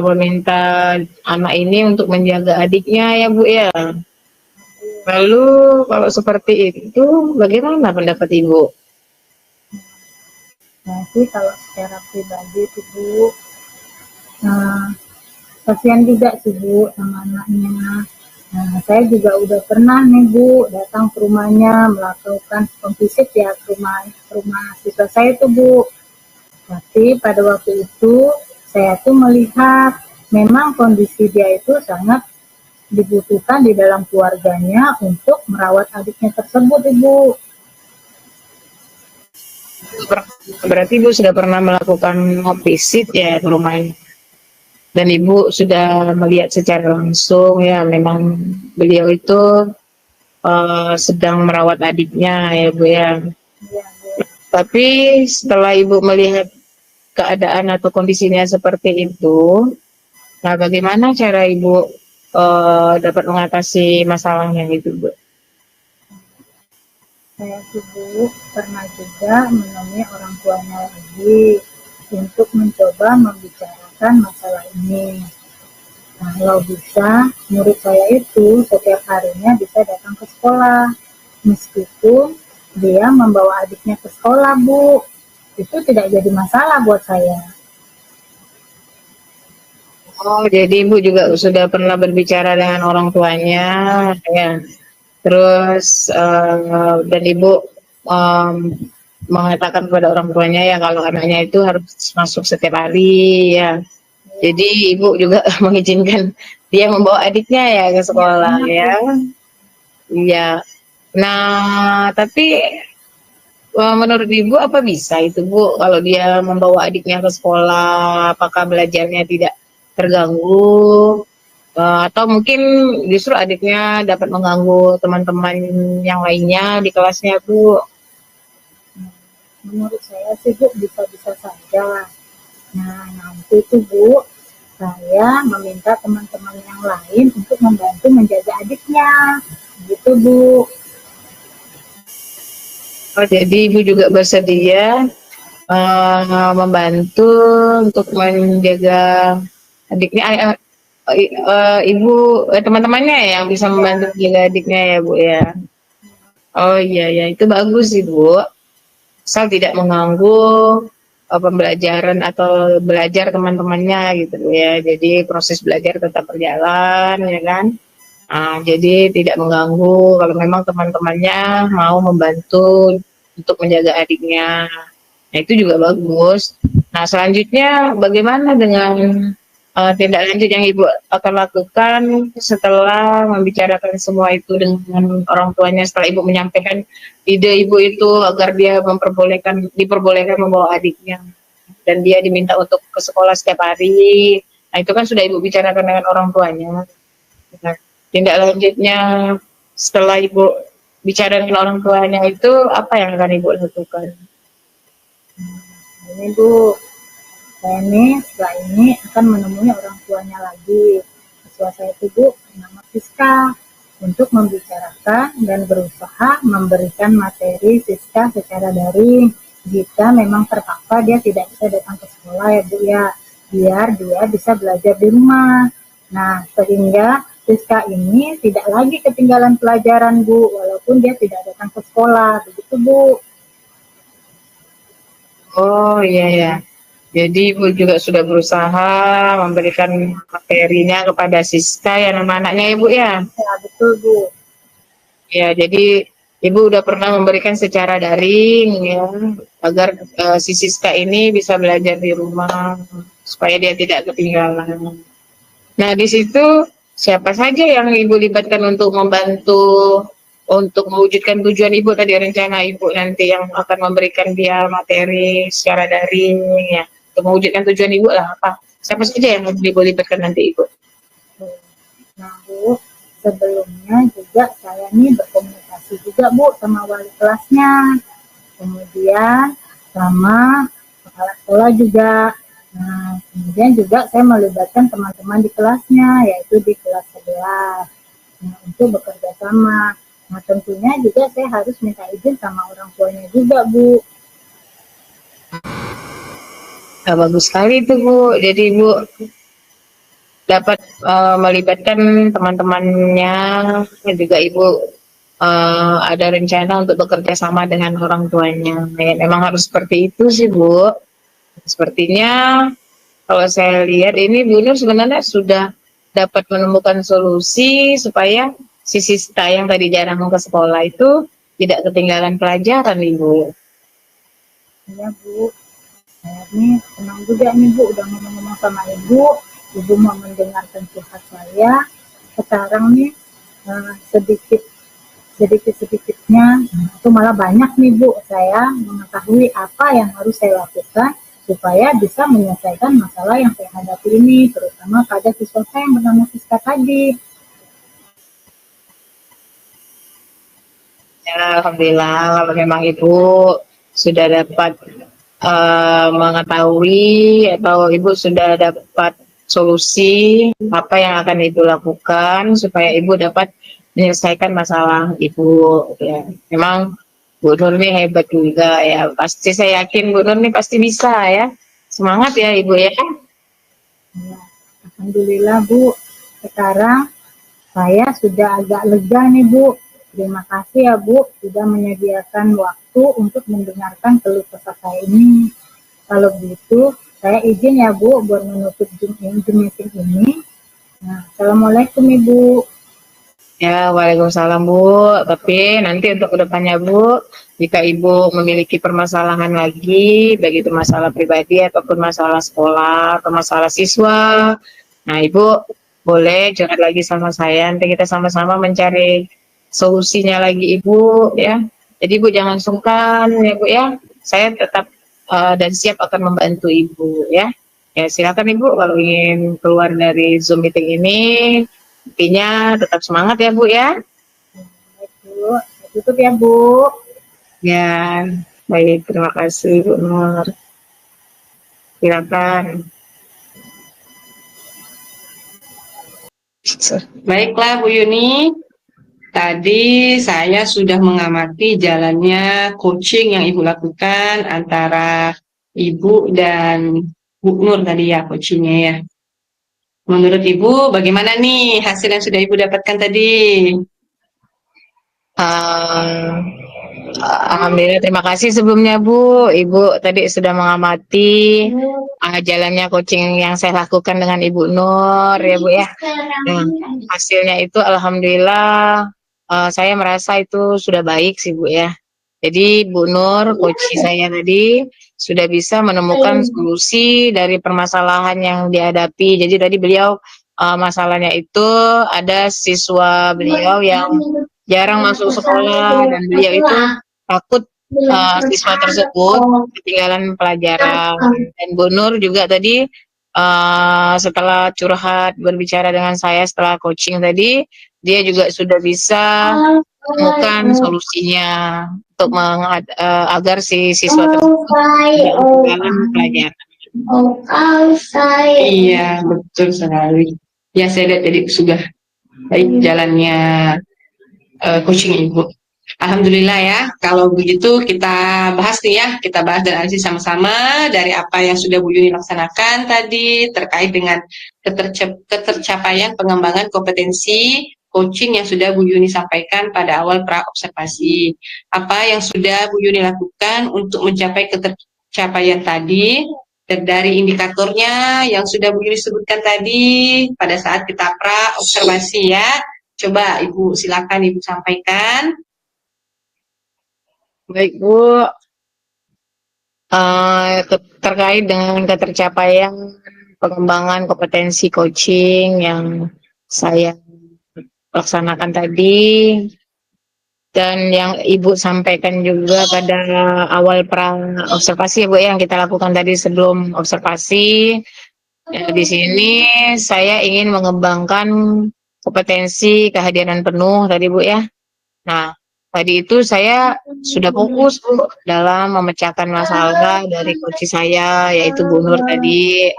[SPEAKER 2] meminta anak ini untuk menjaga adiknya ya Bu ya. Lalu kalau seperti itu bagaimana pendapat Ibu?
[SPEAKER 3] Nah sih kalau secara pribadi tuh Bu, kasihan juga sih Bu sama anaknya. Nah, saya juga udah pernah nih Bu datang ke rumahnya melakukan visit ya ke rumah siswa saya tuh Bu. Tapi pada waktu itu saya tuh melihat memang kondisi dia itu sangat dibutuhkan di dalam keluarganya untuk merawat adiknya tersebut Ibu.
[SPEAKER 2] Berarti Ibu sudah pernah melakukan visit ya ke rumahnya. Dan Ibu sudah melihat secara langsung ya memang beliau itu sedang merawat adiknya ya Bu ya.
[SPEAKER 3] Iya, Bu.
[SPEAKER 2] Tapi setelah Ibu melihat keadaan atau kondisinya seperti itu, nah bagaimana cara Ibu dapat mengatasi masalahnya itu Bu?
[SPEAKER 3] Saya sih Bu pernah juga menemui orang tuanya lagi untuk mencoba membicarakan masalah ini. Nah, kalau bisa, murid saya itu setiap harinya bisa datang ke sekolah. Meskipun dia membawa adiknya ke sekolah, Bu. Itu tidak jadi masalah buat saya.
[SPEAKER 2] Oh, jadi Ibu juga sudah pernah berbicara dengan orang tuanya ya. Terus dan Ibu em, mengatakan kepada orang tuanya ya kalau anaknya itu harus masuk setiap hari ya. Jadi Ibu juga mengizinkan dia membawa adiknya ya ke sekolah ya. Iya. Nah, tapi menurut Ibu apa bisa itu Bu kalau dia membawa adiknya ke sekolah, apakah belajarnya tidak terganggu? Atau mungkin justru adiknya dapat mengganggu teman-teman yang lainnya di kelasnya Bu?
[SPEAKER 3] Menurut saya sih Bu bisa-bisa saja. Nah, nanti tuh Bu, saya meminta teman-teman yang lain untuk membantu menjaga adiknya. Gitu Bu.
[SPEAKER 2] Oh, jadi Ibu juga bersedia membantu untuk menjaga adiknya. Ibu teman-temannya yang bisa membantu menjaga adiknya ya Bu ya. Oh iya ya itu bagus sih Bu. Asal tidak mengganggu pembelajaran atau belajar teman-temannya gitu Bu ya. Jadi proses belajar tetap berjalan ya kan. Jadi tidak mengganggu kalau memang teman-temannya mau membantu untuk menjaga adiknya. Nah, itu juga bagus. Nah, selanjutnya bagaimana dengan tindak lanjut yang Ibu akan lakukan setelah membicarakan semua itu dengan orang tuanya setelah Ibu menyampaikan ide Ibu itu agar dia diperbolehkan membawa adiknya dan dia diminta untuk ke sekolah setiap hari. Nah, itu kan sudah Ibu bicarakan dengan orang tuanya. Nah, tindak lanjutnya setelah Ibu bicara dengan orang tuanya itu apa yang akan Ibu lakukan?
[SPEAKER 3] Ini Bu, saya nih setelah ini akan menemui orang tuanya lagi. Siswa saya itu Bu, nama Siska, untuk membicarakan dan berusaha memberikan materi Siska secara daring. Jika memang terpaksa dia tidak bisa datang ke sekolah ya Bu ya, biar dia bisa belajar di rumah. Nah, sehingga Siska ini tidak lagi ketinggalan pelajaran Bu, walaupun dia tidak datang ke sekolah, begitu Bu.
[SPEAKER 2] Oh iya ya. Jadi Ibu juga sudah berusaha memberikan materinya kepada Siska ya nama anaknya Ibu ya.
[SPEAKER 3] Ya, betul Bu.
[SPEAKER 2] Ya, jadi Ibu udah pernah memberikan secara daring ya agar si Siska ini bisa belajar di rumah supaya dia tidak ketinggalan. Nah, di situ siapa saja yang Ibu libatkan untuk membantu untuk mewujudkan tujuan Ibu tadi rencana Ibu nanti yang akan memberikan dia materi secara daring ya untuk mewujudkan tujuan Ibu lah apa? Siapa saja yang Ibu libatkan nanti Ibu?
[SPEAKER 3] Nah Bu, sebelumnya juga saya nih berkomunikasi juga Bu sama wali kelasnya. Kemudian sama kepala sekolah juga. Nah, kemudian juga saya melibatkan teman-teman di kelasnya, yaitu di kelas 11. Nah, untuk bekerja sama. Nah, tentunya juga saya harus minta izin sama orang tuanya juga, Bu.
[SPEAKER 2] Nah, bagus sekali itu Bu. Jadi Ibu dapat melibatkan teman-temannya dan juga Ibu ada rencana untuk bekerja sama dengan orang tuanya. Ya, memang harus seperti itu sih Bu. Sepertinya kalau saya lihat ini Bu Nur sebenarnya sudah dapat menemukan solusi supaya si Sista yang tadi jarang ke sekolah itu tidak ketinggalan pelajaran Ibu.
[SPEAKER 3] Iya Bu, saya nih senang juga nih Bu udah ngomong-ngomong sama Ibu. Ibu mau mendengarkan curhat saya. Sekarang nih sedikit sedikit-sedikitnya. Nah, itu malah banyak nih Bu, saya mengetahui apa yang harus saya lakukan supaya bisa menyelesaikan masalah yang saya hadapi ini, terutama pada siswa saya yang bernama Siska tadi.
[SPEAKER 2] Ya, alhamdulillah kalau memang Ibu sudah dapat mengetahui atau Ibu sudah dapat solusi apa yang akan Ibu lakukan supaya Ibu dapat menyelesaikan masalah Ibu. Ya, memang Bu Nur ini hebat juga ya. Pasti saya yakin Bu Nur ini pasti bisa ya. Semangat ya Ibu ya.
[SPEAKER 3] Ya, alhamdulillah Bu, sekarang saya sudah agak lega nih Bu. Terima kasih ya Bu, sudah menyediakan waktu untuk mendengarkan keluh kesah saya ini. Kalau begitu, saya izin ya Bu buat menutup Zoom meeting ini. Nah, Assalamualaikum Ibu.
[SPEAKER 2] Ya, waalaikumsalam Bu. Tapi nanti untuk kedepannya Bu, jika Ibu memiliki permasalahan lagi, baik itu masalah pribadi ataupun masalah sekolah atau masalah siswa, nah Ibu boleh curhat lagi sama saya. Nanti kita sama-sama mencari solusinya lagi Ibu ya. Jadi Ibu jangan sungkan ya Bu ya. Saya tetap dan siap akan membantu Ibu ya. Ya silakan Ibu kalau ingin keluar dari Zoom meeting ini. Intinya tetap semangat ya Bu ya.
[SPEAKER 3] Baik Bu, saya tutup ya Bu.
[SPEAKER 2] Ya, baik terima kasih Bu Nur. Silakan.
[SPEAKER 1] Baiklah Bu Yuni, tadi saya sudah mengamati jalannya coaching yang Ibu lakukan antara Ibu dan Bu Nur tadi ya coachingnya ya. Menurut Ibu bagaimana nih hasil yang sudah Ibu dapatkan tadi?
[SPEAKER 2] Alhamdulillah terima kasih sebelumnya Bu. Ibu tadi sudah mengamati jalannya coaching yang saya lakukan dengan Ibu Nur ya Bu ya. Nah, hasilnya itu alhamdulillah saya merasa itu sudah baik sih Bu ya. Jadi Bu Nur, coach saya tadi sudah bisa menemukan solusi dari permasalahan yang dihadapi. Jadi tadi beliau masalahnya itu ada siswa beliau yang jarang masuk sekolah dan beliau itu takut siswa tersebut ketinggalan pelajaran. Dan Bu Nur juga tadi setelah curhat berbicara dengan saya setelah coaching tadi, dia juga sudah bisa menemukan solusinya untuk agar si siswa tersebut tidak ketinggalan pelajaran.
[SPEAKER 1] Iya, betul sekali. Ya, saya lihat jadi sudah baik jalannya coaching Ibu. Alhamdulillah ya, kalau begitu kita bahas nih ya, kita bahas dan analisis sama-sama dari apa yang sudah Bu Yuni laksanakan tadi terkait dengan ketercapaian pengembangan kompetensi coaching yang sudah Bu Yuni sampaikan pada awal pra-observasi. Apa yang sudah Bu Yuni lakukan untuk mencapai ketercapaian tadi, dari indikatornya yang sudah Bu Yuni sebutkan tadi pada saat kita pra-observasi ya. Coba Ibu silakan Ibu sampaikan.
[SPEAKER 2] Baik Bu, terkait dengan ketercapaian pengembangan kompetensi coaching yang saya laksanakan tadi dan yang Ibu sampaikan juga pada awal pra observasi ya Bu yang kita lakukan tadi sebelum observasi. Ya, di sini saya ingin mengembangkan kompetensi kehadiran penuh tadi Bu ya. Nah, tadi itu saya sudah fokus Bu dalam memecahkan masalah dari coach saya yaitu Bu Nur tadi.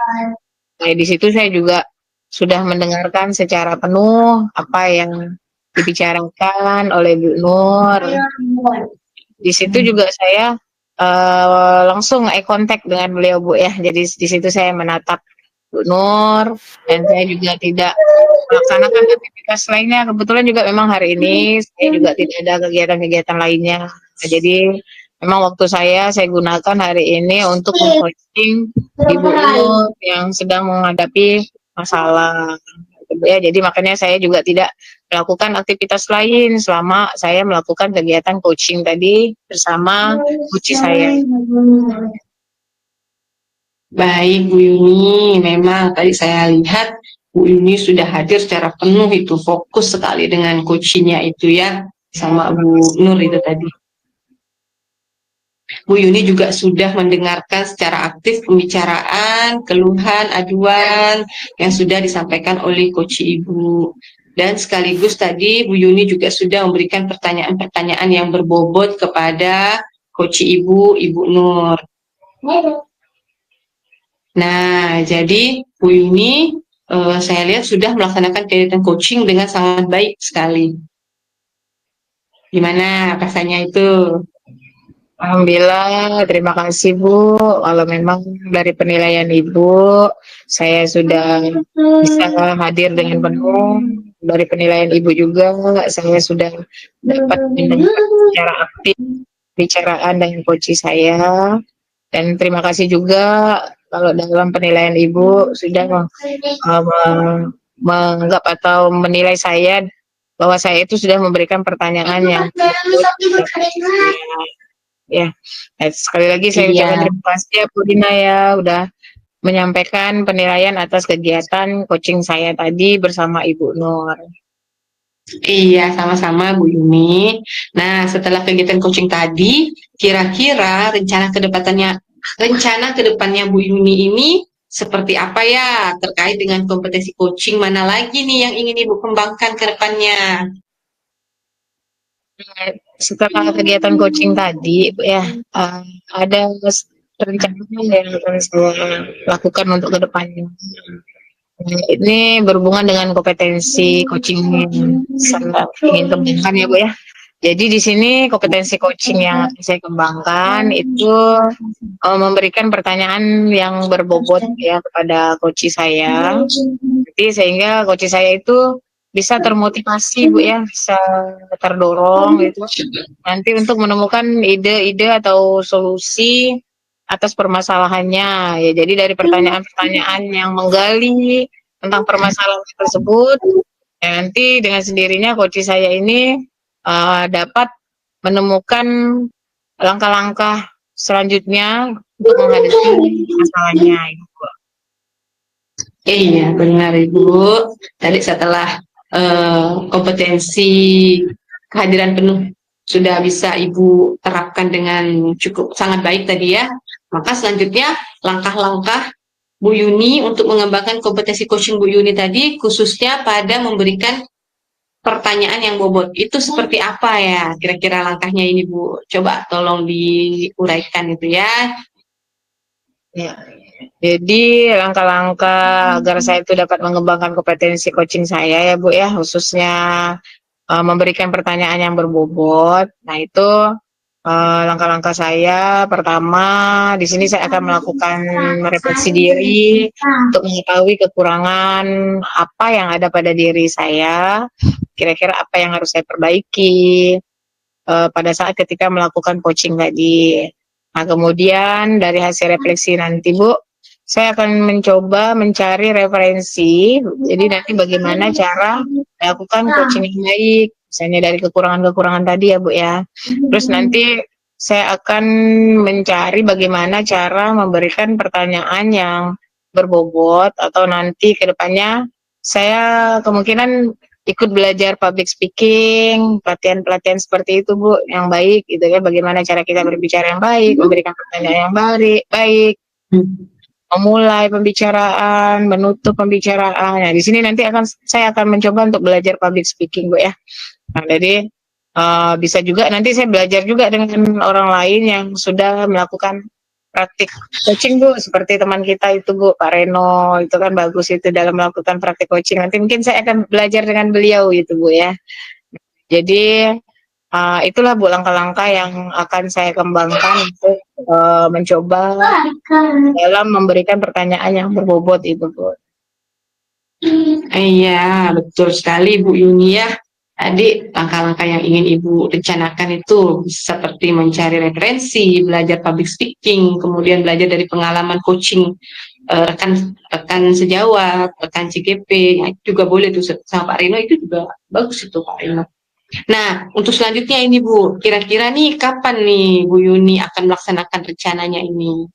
[SPEAKER 2] Nah, di situ saya juga sudah mendengarkan secara penuh apa yang dibicarakan oleh Bu Nur. Di situ juga saya langsung eye contact dengan beliau Bu ya. Jadi di situ saya menatap Bu Nur dan saya juga tidak melaksanakan aktivitas lainnya. Kebetulan juga memang hari ini saya juga tidak ada kegiatan-kegiatan lainnya. Nah, jadi memang waktu saya gunakan hari ini untuk meng-coaching Ibu Nur yang sedang menghadapi masalah. Ya, jadi makanya saya juga tidak melakukan aktivitas lain selama saya melakukan kegiatan coaching tadi bersama coach saya.
[SPEAKER 1] Baik Bu Yuni, memang tadi saya lihat Bu Yuni sudah hadir secara penuh itu fokus sekali dengan coachingnya itu ya. sama Bu Nur itu tadi. Bu Yuni juga sudah mendengarkan secara aktif pembicaraan, keluhan, aduan yang sudah disampaikan oleh Coach Ibu. Dan sekaligus tadi Bu Yuni juga sudah memberikan pertanyaan-pertanyaan yang berbobot kepada Coach Ibu, Ibu Nur. Nah, jadi Bu Yuni saya lihat sudah melaksanakan kegiatan coaching dengan sangat baik sekali. Gimana rasanya itu?
[SPEAKER 2] Alhamdulillah, terima kasih Bu. Kalau memang dari penilaian Ibu, saya sudah bisa hadir dengan penuh. Dari penilaian Ibu juga, saya sudah dapat mendengar secara aktif bicaraan dengan coach saya. Dan terima kasih juga kalau dalam penilaian Ibu sudah menganggap atau menilai saya bahwa saya itu sudah memberikan pertanyaan yang ya. Sekali lagi saya ucapkan terima kasih ya Bu Dina ya udah menyampaikan penilaian atas kegiatan coaching saya tadi bersama Ibu Nur.
[SPEAKER 1] Iya, sama-sama Bu Yuni. Nah, setelah kegiatan coaching tadi, kira-kira rencana kedepannya Bu Yuni ini seperti apa ya terkait dengan kompetensi coaching mana lagi nih yang ingin Ibu kembangkan ke depannya?
[SPEAKER 2] Setelah kegiatan coaching tadi, ya ada rencana yang akan saya lakukan untuk kedepannya. Ini berhubungan dengan kompetensi coaching yang saya ingin kembangkan ya Bu ya. Jadi di sini kompetensi coaching yang akan saya kembangkan itu memberikan pertanyaan yang berbobot ya kepada coach saya. Jadi sehingga coach saya itu bisa termotivasi Bu ya, bisa terdorong gitu nanti untuk menemukan ide-ide atau solusi atas permasalahannya ya. Jadi dari pertanyaan-pertanyaan yang menggali tentang permasalahan tersebut ya, nanti dengan sendirinya coach saya ini dapat menemukan langkah-langkah selanjutnya untuk menghadapi masalahnya Ibu.
[SPEAKER 1] Iya, benar Ibu. Tadi setelah kompetensi kehadiran penuh sudah bisa Ibu terapkan dengan cukup sangat baik tadi ya. Maka selanjutnya langkah-langkah Bu Yuni untuk mengembangkan kompetensi coaching Bu Yuni tadi khususnya pada memberikan pertanyaan yang bobot. Itu seperti apa ya kira-kira langkahnya ini Bu? Coba tolong diuraikan itu ya.
[SPEAKER 2] Ya. Jadi langkah-langkah agar saya itu dapat mengembangkan kompetensi coaching saya ya Bu ya, khususnya memberikan pertanyaan yang berbobot. Nah itu langkah-langkah saya pertama di sini saya akan melakukan merefleksi diri untuk mengetahui kekurangan apa yang ada pada diri saya, kira-kira apa yang harus saya perbaiki pada saat ketika melakukan coaching tadi. Nah kemudian dari hasil refleksi nanti Bu, saya akan mencoba mencari referensi. Jadi nanti bagaimana cara melakukan coaching yang baik, misalnya dari kekurangan-kekurangan tadi ya Bu ya. Terus nanti saya akan mencari bagaimana cara memberikan pertanyaan yang berbobot atau nanti ke depannya saya kemungkinan ikut belajar public speaking, pelatihan-pelatihan seperti itu Bu, yang baik gitu ya, bagaimana cara kita berbicara yang baik, memberikan pertanyaan yang baik, memulai pembicaraan, menutup pembicaraan. Nah, di sini nanti saya akan mencoba untuk belajar public speaking Bu ya. Nah, jadi bisa juga nanti saya belajar juga dengan orang lain yang sudah melakukan praktik coaching Bu, seperti teman kita itu Bu, Pak Reno, itu kan bagus itu dalam melakukan praktik coaching. Nanti mungkin saya akan belajar dengan beliau itu Bu ya. Jadi itulah Bu langkah-langkah yang akan saya kembangkan untuk mencoba dalam memberikan pertanyaan yang berbobot itu Bu.
[SPEAKER 1] Iya, betul sekali Bu Yuni ya. Tadi langkah-langkah yang ingin Ibu rencanakan itu seperti mencari referensi, belajar public speaking, kemudian belajar dari pengalaman coaching rekan sejawat, rekan CGP, ya, itu juga boleh tuh sama Pak Rino, itu juga bagus itu Pak Rino. Nah, untuk selanjutnya ini Bu, kira-kira nih kapan nih Bu Yuni akan melaksanakan rencananya ini?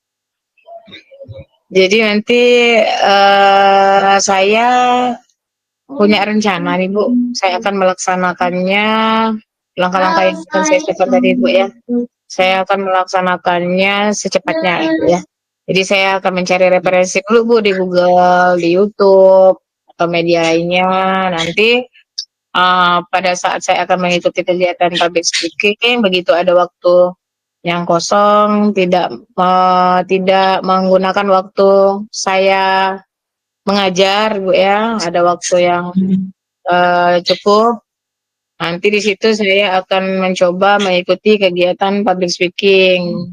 [SPEAKER 2] Jadi nanti saya punya rencana nih Bu, saya akan melaksanakannya langkah-langkah yang akan saya lakukan tadi Ibu ya. Saya akan melaksanakannya secepatnya Ibu ya. Jadi saya akan mencari referensi dulu Bu di Google, di YouTube, atau media lainnya. Nanti pada saat saya akan mengikuti kegiatan public speaking, begitu ada waktu yang kosong, tidak menggunakan waktu saya mengajar Bu ya, ada waktu yang cukup. Nanti di situ saya akan mencoba mengikuti kegiatan public speaking.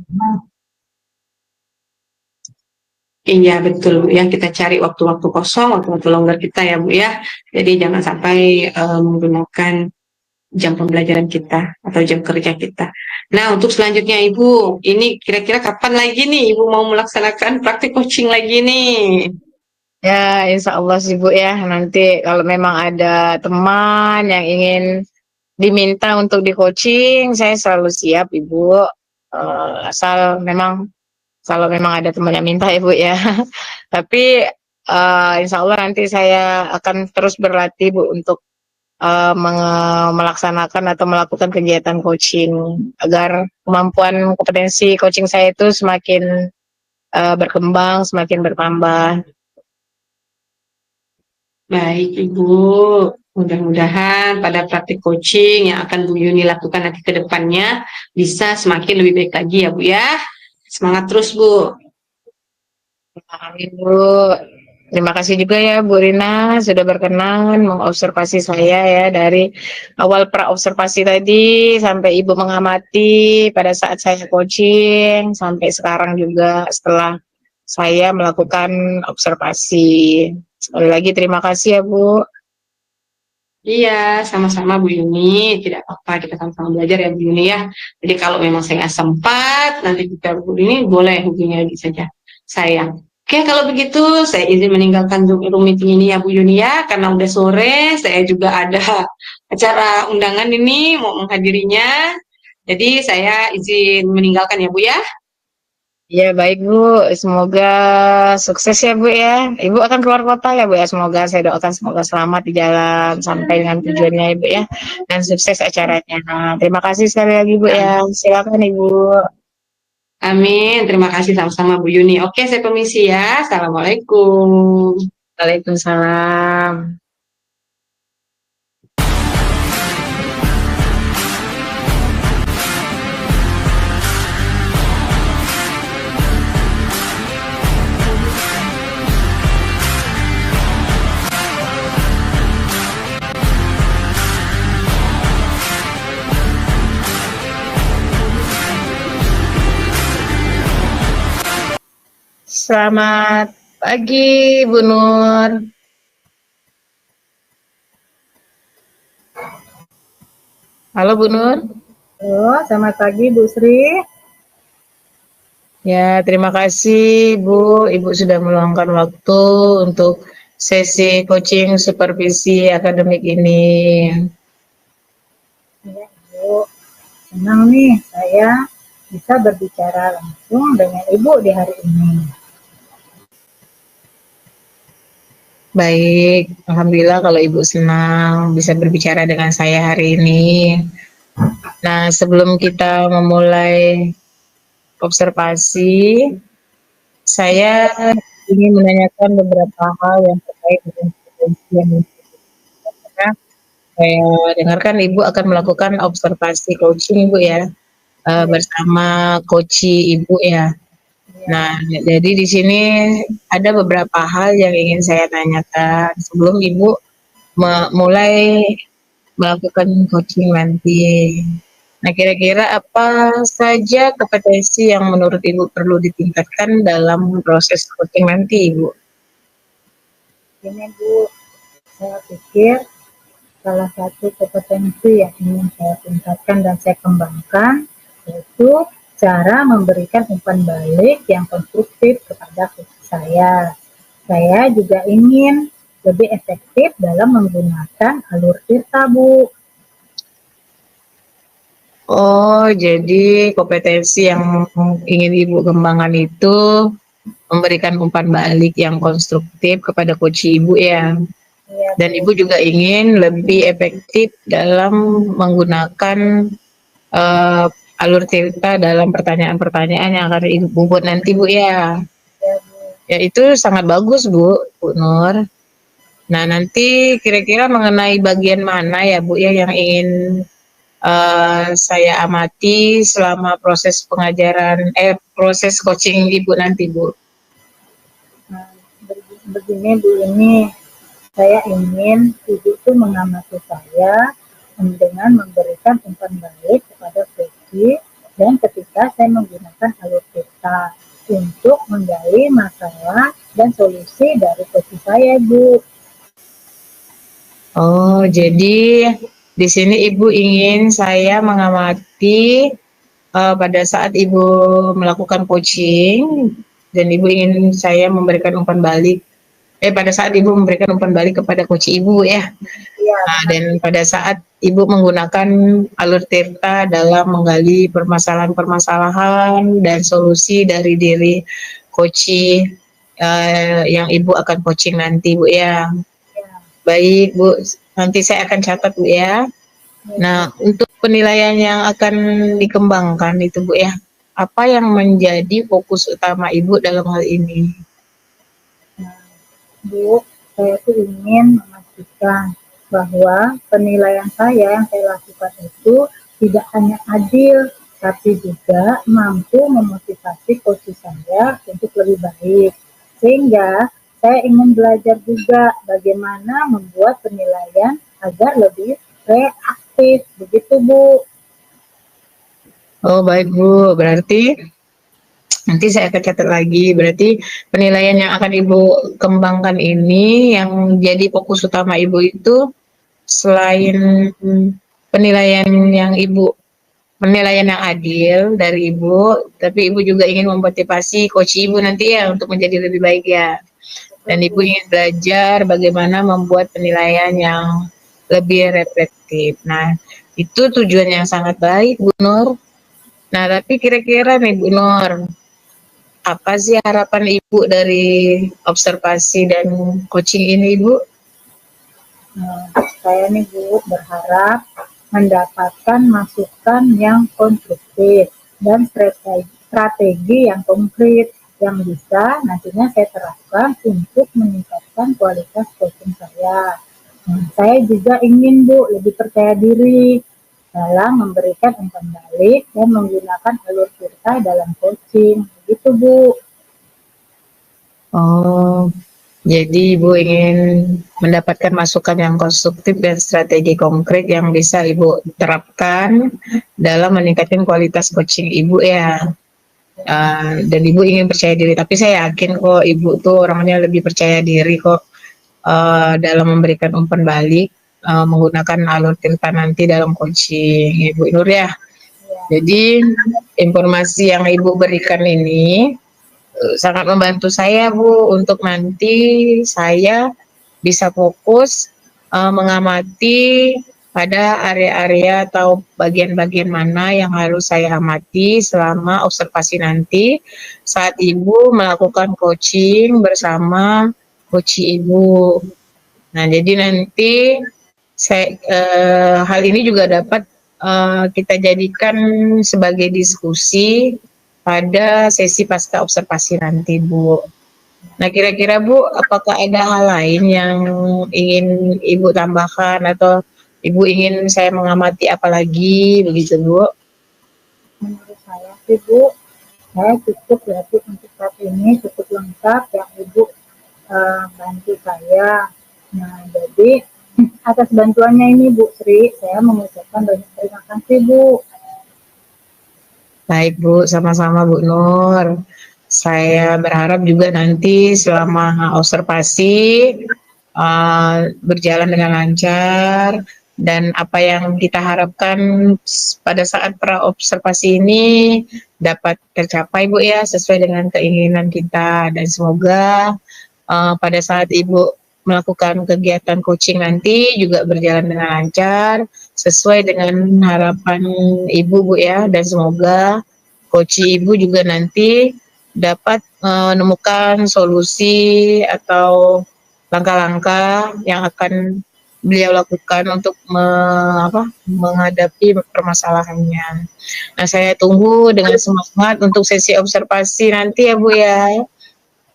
[SPEAKER 1] Iya betul Bu ya, kita cari waktu-waktu kosong, waktu-waktu longgar kita ya Bu ya. Jadi jangan sampai menggunakan jam pembelajaran kita atau jam kerja kita. Nah untuk selanjutnya Ibu, ini kira-kira kapan lagi nih Ibu mau melaksanakan praktik coaching lagi nih?
[SPEAKER 2] Ya, insya Allah sih Bu ya. Nanti kalau memang ada teman yang ingin diminta untuk di coaching, saya selalu siap Ibu. Asal memang kalau memang ada teman yang minta ya Bu ya. Tapi insya Allah nanti saya akan terus berlatih Bu untuk melaksanakan atau melakukan kegiatan coaching agar kemampuan kompetensi coaching saya itu semakin berkembang, semakin bertambah.
[SPEAKER 1] Baik Ibu, mudah-mudahan pada praktik coaching yang akan Bu Yuni lakukan nanti ke depannya bisa semakin lebih baik lagi ya Bu ya. Semangat terus Bu.
[SPEAKER 2] Amin Bu. Terima kasih juga ya Bu Rina sudah berkenan mengobservasi saya ya dari awal pra-observasi tadi sampai Ibu mengamati pada saat saya coaching sampai sekarang juga setelah saya melakukan observasi. Sekali lagi terima kasih ya Bu.
[SPEAKER 1] Iya, sama-sama Bu Yuni. Tidak apa-apa, kita sama-sama belajar ya Bu Yuni ya. Jadi kalau memang saya nggak sempat, nanti kita Bu Yuni boleh hubungi lagi saja. Sayang. Oke, kalau begitu saya izin meninggalkan room meeting ini ya Bu Yuni ya, karena udah sore, saya juga ada acara undangan ini, mau menghadirinya. Jadi saya izin meninggalkan ya Bu ya.
[SPEAKER 2] Ya baik Bu, semoga sukses ya Bu ya. Ibu akan keluar kota ya Bu ya. Semoga saya doakan semoga selamat di jalan sampai dengan tujuannya Ibu ya. Dan sukses acaranya. Terima kasih sekali lagi Bu ya. Silakan Ibu.
[SPEAKER 1] Amin, terima kasih sama-sama Bu Yuni. Oke, saya permisi ya. Assalamualaikum.
[SPEAKER 2] Waalaikumsalam. Selamat pagi Bu Nur. Halo Bu Nur.
[SPEAKER 3] Halo, selamat pagi Bu Sri.
[SPEAKER 2] Ya, terima kasih Bu. Ibu sudah meluangkan waktu untuk sesi coaching supervisi akademik ini.
[SPEAKER 3] Ya, Ibu. Senang nih saya bisa berbicara langsung dengan Ibu di hari ini.
[SPEAKER 2] Baik, Alhamdulillah kalau Ibu senang bisa berbicara dengan saya hari ini. Nah, sebelum kita memulai observasi, saya ingin menanyakan beberapa hal yang terkait dengan potensi yang karena saya dengarkan Ibu akan melakukan observasi coaching Ibu ya, bersama coach Ibu ya. Nah, jadi di sini ada beberapa hal yang ingin saya tanyakan sebelum Ibu mulai melakukan coaching nanti. Nah, kira-kira apa saja kompetensi yang menurut Ibu perlu ditingkatkan dalam proses coaching nanti, Ibu?
[SPEAKER 3] Ini Bu, saya pikir salah satu kompetensi yang ingin saya tingkatkan dan saya kembangkan yaitu cara memberikan umpan balik yang konstruktif kepada coach saya. Saya juga ingin lebih efektif dalam menggunakan alur cerita, Bu.
[SPEAKER 2] Oh, jadi kompetensi yang ingin Ibu kembangkan itu memberikan umpan balik yang konstruktif kepada coach Ibu ya.
[SPEAKER 3] Iya,
[SPEAKER 2] Dan
[SPEAKER 3] Bu.
[SPEAKER 2] Ibu juga ingin lebih efektif dalam menggunakan eh, alur cerita dalam pertanyaan-pertanyaan yang akan Ibu buat nanti Bu ya.
[SPEAKER 3] Iya, Bu.
[SPEAKER 2] Ya itu sangat bagus Bu Nur. Nah nanti kira-kira mengenai bagian mana ya Bu ya yang ingin saya amati selama proses pengajaran, proses coaching Ibu nanti Bu.
[SPEAKER 3] Nah, begini Bu, ini saya ingin Ibu tuh mengamati saya dengan memberikan umpan balik kepada Vicky, dan ketika saya menggunakan alur cerita untuk menggali masalah dan solusi dari Vicky saya, Bu.
[SPEAKER 2] Oh, jadi di sini Ibu ingin saya mengamati pada saat Ibu melakukan coaching dan Ibu ingin saya memberikan umpan balik. Pada saat Ibu memberikan umpan balik kepada coach Ibu ya.
[SPEAKER 3] Iya,
[SPEAKER 2] Nah, dan pada saat Ibu menggunakan alur tirta dalam menggali permasalahan-permasalahan dan solusi dari diri coach yang Ibu akan coaching nanti Bu ya.
[SPEAKER 3] iya,
[SPEAKER 2] Baik Bu, nanti saya akan catat Bu ya. Nah, untuk penilaian yang akan dikembangkan itu Bu ya, apa yang menjadi fokus utama Ibu dalam hal ini?
[SPEAKER 3] Nah, Bu, saya tuh ingin memastikan bahwa penilaian saya yang saya lakukan itu tidak hanya adil, tapi juga mampu memotivasi coach saya untuk lebih baik. Sehingga saya ingin belajar juga bagaimana membuat penilaian agar lebih reaktif. Begitu, Bu.
[SPEAKER 2] Oh baik Bu, berarti nanti saya akan catat lagi. Berarti penilaian yang akan Ibu kembangkan ini yang jadi fokus utama Ibu itu selain penilaian yang adil dari Ibu, tapi Ibu juga ingin memotivasi coach Ibu nanti ya untuk menjadi lebih baik ya. Dan Ibu ingin belajar bagaimana membuat penilaian yang lebih reflektif. Nah, itu tujuan yang sangat baik, Bu Nur. Nah, tapi kira-kira nih, Bu Nur, apa sih harapan Ibu dari observasi dan coaching ini, Bu?
[SPEAKER 3] Nah, saya nih Bu berharap mendapatkan masukan yang konstruktif dan strategi yang konkret yang bisa nantinya saya terapkan untuk meningkatkan kualitas coaching saya. Nah, saya juga ingin Bu lebih percaya diri dalam memberikan umpan balik dan menggunakan alur cerita dalam coaching. Begitu Bu.
[SPEAKER 2] Oh, jadi Ibu ingin mendapatkan masukan yang konstruktif dan strategi konkret yang bisa Ibu terapkan dalam meningkatkan kualitas coaching Ibu ya. Dan Ibu ingin percaya diri, tapi saya yakin kok Ibu tuh orangnya lebih percaya diri kok dalam memberikan umpan balik menggunakan alur cerita nanti dalam coaching Ibu Nur ya. Jadi informasi yang Ibu berikan ini sangat membantu saya Bu untuk nanti saya bisa fokus mengamati pada area-area atau bagian-bagian mana yang harus saya amati selama observasi nanti saat Ibu melakukan coaching bersama coach Ibu. Nah, jadi nanti hal ini juga dapat kita jadikan sebagai diskusi pada sesi pasca observasi nanti, Bu. Nah, kira-kira Bu, apakah ada hal lain yang ingin Ibu tambahkan atau Ibu ingin saya mengamati apa lagi, begitu Bu?
[SPEAKER 3] Menurut saya sih Bu, saya cukup ya Bu untuk saat ini cukup lengkap yang Ibu bantu saya. Nah, jadi atas bantuannya ini Bu Sri, saya mengucapkan banyak terima kasih Bu.
[SPEAKER 2] Baik Bu, sama-sama Bu Nur. Saya berharap juga nanti selama observasi berjalan dengan lancar dan apa yang kita harapkan pada saat pra observasi ini dapat tercapai Bu ya sesuai dengan keinginan kita, dan semoga pada saat Ibu melakukan kegiatan coaching nanti juga berjalan dengan lancar sesuai dengan harapan Ibu Bu ya, dan semoga coach Ibu juga nanti dapat menemukan solusi atau langkah-langkah yang akan beliau lakukan untuk menghadapi permasalahannya. Nah, saya tunggu dengan semangat untuk sesi observasi nanti ya Bu ya.